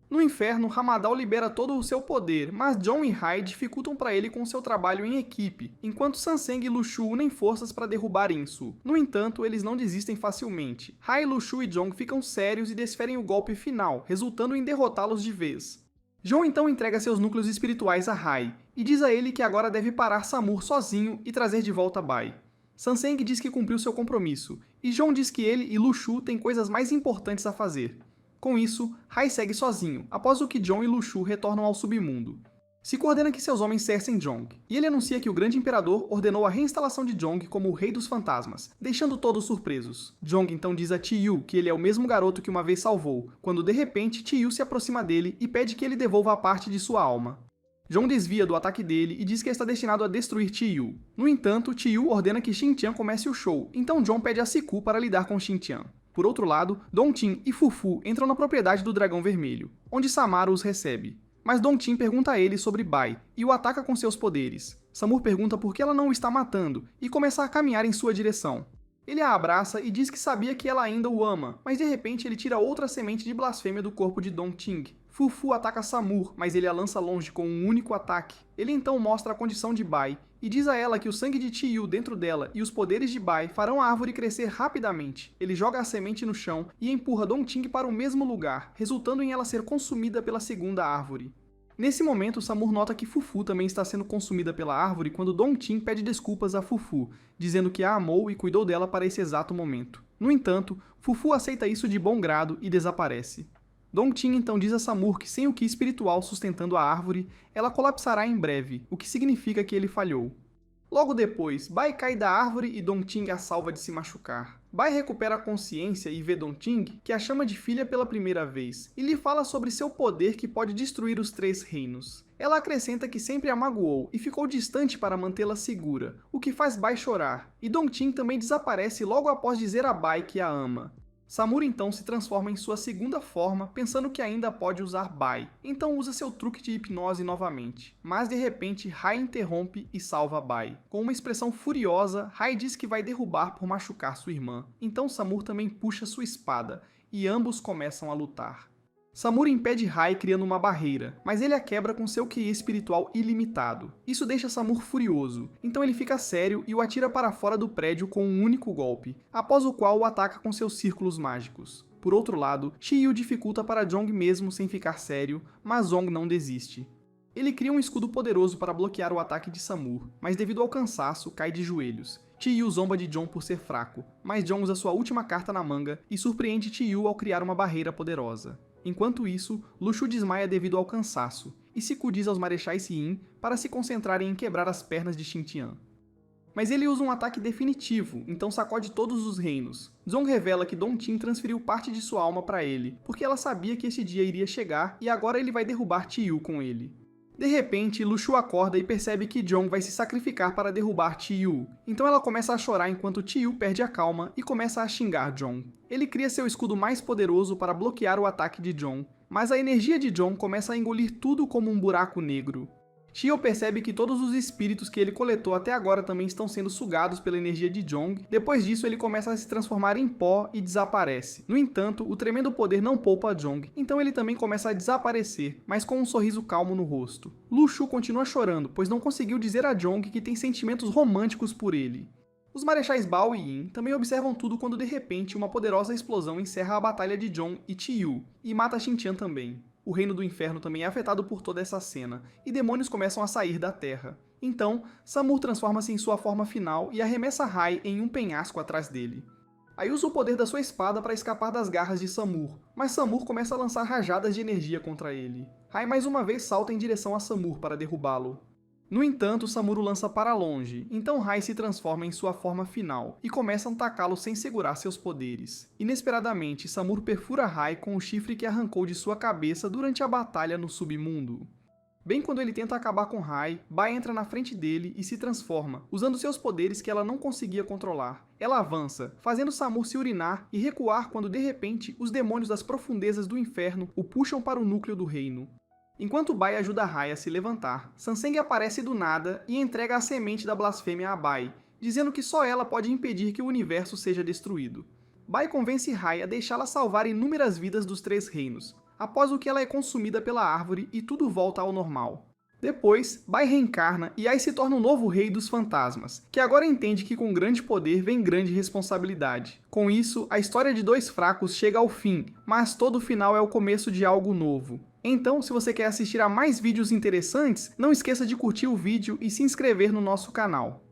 No inferno, Hamadal libera todo o seu poder, mas John e Rai dificultam para ele com seu trabalho em equipe, enquanto Sanseng e Lu Shu unem forças para derrubar Insu. No entanto, eles não desistem facilmente. Rai, Lu Shu e John ficam sérios e desferem o golpe final, resultando em derrotá-los de vez. John então entrega seus núcleos espirituais a Rai, e diz a ele que agora deve parar Samur sozinho e trazer de volta Bai. Sanseng diz que cumpriu seu compromisso, e John diz que ele e Lu Shu têm coisas mais importantes a fazer. Com isso, Rai segue sozinho, após o que John e Lu Shu retornam ao submundo. Siku ordena que seus homens cercem Jong, e ele anuncia que o grande imperador ordenou a reinstalação de Jong como o Rei dos Fantasmas, deixando todos surpresos. Jong então diz a Tiyu que ele é o mesmo garoto que uma vez salvou, quando de repente Tiyu se aproxima dele e pede que ele devolva a parte de sua alma. Jong desvia do ataque dele e diz que está destinado a destruir Tiyu. No entanto, Tiyu ordena que Xintian comece o show, então John pede a Siku para lidar com Xintian. Por outro lado, Don Tin e Fufu entram na propriedade do Dragão Vermelho, onde Samara os recebe. Mas Don Tin pergunta a ele sobre Bai e o ataca com seus poderes. Samur pergunta por que ela não o está matando e começa a caminhar em sua direção. Ele a abraça e diz que sabia que ela ainda o ama, mas de repente ele tira outra semente de blasfêmia do corpo de Don Ting. Fufu ataca Samur, mas ele a lança longe com um único ataque. Ele então mostra a condição de Bai e diz a ela que o sangue de Tiyu dentro dela e os poderes de Bai farão a árvore crescer rapidamente. Ele joga a semente no chão e empurra Don Ting para o mesmo lugar, resultando em ela ser consumida pela segunda árvore. Nesse momento, Samur nota que Fufu também está sendo consumida pela árvore quando Don Tin pede desculpas a Fufu, dizendo que a amou e cuidou dela para esse exato momento. No entanto, Fufu aceita isso de bom grado e desaparece. Don Tin então diz a Samur que sem o ki espiritual sustentando a árvore, ela colapsará em breve, o que significa que ele falhou. Logo depois, Bai cai da árvore e Dongting a salva de se machucar. Bai recupera a consciência e vê Dongting, que a chama de filha pela primeira vez, e lhe fala sobre seu poder que pode destruir os 3 reinos. Ela acrescenta que sempre a magoou e ficou distante para mantê-la segura, o que faz Bai chorar, e Dongting também desaparece logo após dizer a Bai que a ama. Samur então se transforma em sua segunda forma, pensando que ainda pode usar Bai, então usa seu truque de hipnose novamente. Mas de repente, Rai interrompe e salva Bai. Com uma expressão furiosa, Rai diz que vai derrubar por machucar sua irmã, então Samur também puxa sua espada, e ambos começam a lutar. Samur impede Rai criando uma barreira, mas ele a quebra com seu QI espiritual ilimitado. Isso deixa Samur furioso, então ele fica sério e o atira para fora do prédio com um único golpe, após o qual o ataca com seus círculos mágicos. Por outro lado, Chiyu dificulta para Jong mesmo sem ficar sério, mas Zong não desiste. Ele cria um escudo poderoso para bloquear o ataque de Samur, mas devido ao cansaço, cai de joelhos. Chiyu zomba de Jong por ser fraco, mas Jong usa sua última carta na manga e surpreende Chiyu ao criar uma barreira poderosa. Enquanto isso, Lu Shu desmaia devido ao cansaço, e Siku diz aos marechais Yin para se concentrarem em quebrar as pernas de Xintian. Mas ele usa um ataque definitivo, então sacode todos os reinos. Zong revela que Dongting transferiu parte de sua alma para ele, porque ela sabia que esse dia iria chegar e agora ele vai derrubar Chiyu com ele. De repente, Lu Shu acorda e percebe que Jong vai se sacrificar para derrubar Chiyu, então ela começa a chorar enquanto Chiyu perde a calma e começa a xingar Jong. Ele cria seu escudo mais poderoso para bloquear o ataque de Jong, mas a energia de Jong começa a engolir tudo como um buraco negro. Chiyu percebe que todos os espíritos que ele coletou até agora também estão sendo sugados pela energia de Jong. Depois disso, ele começa a se transformar em pó e desaparece. No entanto, o tremendo poder não poupa Jong, então ele também começa a desaparecer, mas com um sorriso calmo no rosto. Lu Shu continua chorando, pois não conseguiu dizer a Jong que tem sentimentos românticos por ele. Os marechais Bao e Yin também observam tudo quando de repente uma poderosa explosão encerra a batalha de Jong e Chiyu, e mata Xintian também. O reino do inferno também é afetado por toda essa cena, e demônios começam a sair da terra. Então, Samur transforma-se em sua forma final e arremessa Rai em um penhasco atrás dele. Aí usa o poder da sua espada para escapar das garras de Samur, mas Samur começa a lançar rajadas de energia contra ele. Rai mais uma vez salta em direção a Samur para derrubá-lo. No entanto, Samur o lança para longe, então Rai se transforma em sua forma final e começa a atacá-lo sem segurar seus poderes. Inesperadamente, Samur perfura Rai com o chifre que arrancou de sua cabeça durante a batalha no submundo. Bem quando ele tenta acabar com Rai, Bai entra na frente dele e se transforma, usando seus poderes que ela não conseguia controlar. Ela avança, fazendo Samur se urinar e recuar quando de repente os demônios das profundezas do inferno o puxam para o núcleo do reino. Enquanto Bai ajuda Rai a se levantar, Sanseng aparece do nada e entrega a semente da blasfêmia a Bai, dizendo que só ela pode impedir que o universo seja destruído. Bai convence Rai a deixá-la salvar inúmeras vidas dos 3 reinos, após o que ela é consumida pela árvore e tudo volta ao normal. Depois, Bai reencarna e Ai se torna o novo rei dos fantasmas, que agora entende que com grande poder vem grande responsabilidade. Com isso, a história de 2 fracos chega ao fim, mas todo final é o começo de algo novo. Então, se você quer assistir a mais vídeos interessantes, não esqueça de curtir o vídeo e se inscrever no nosso canal.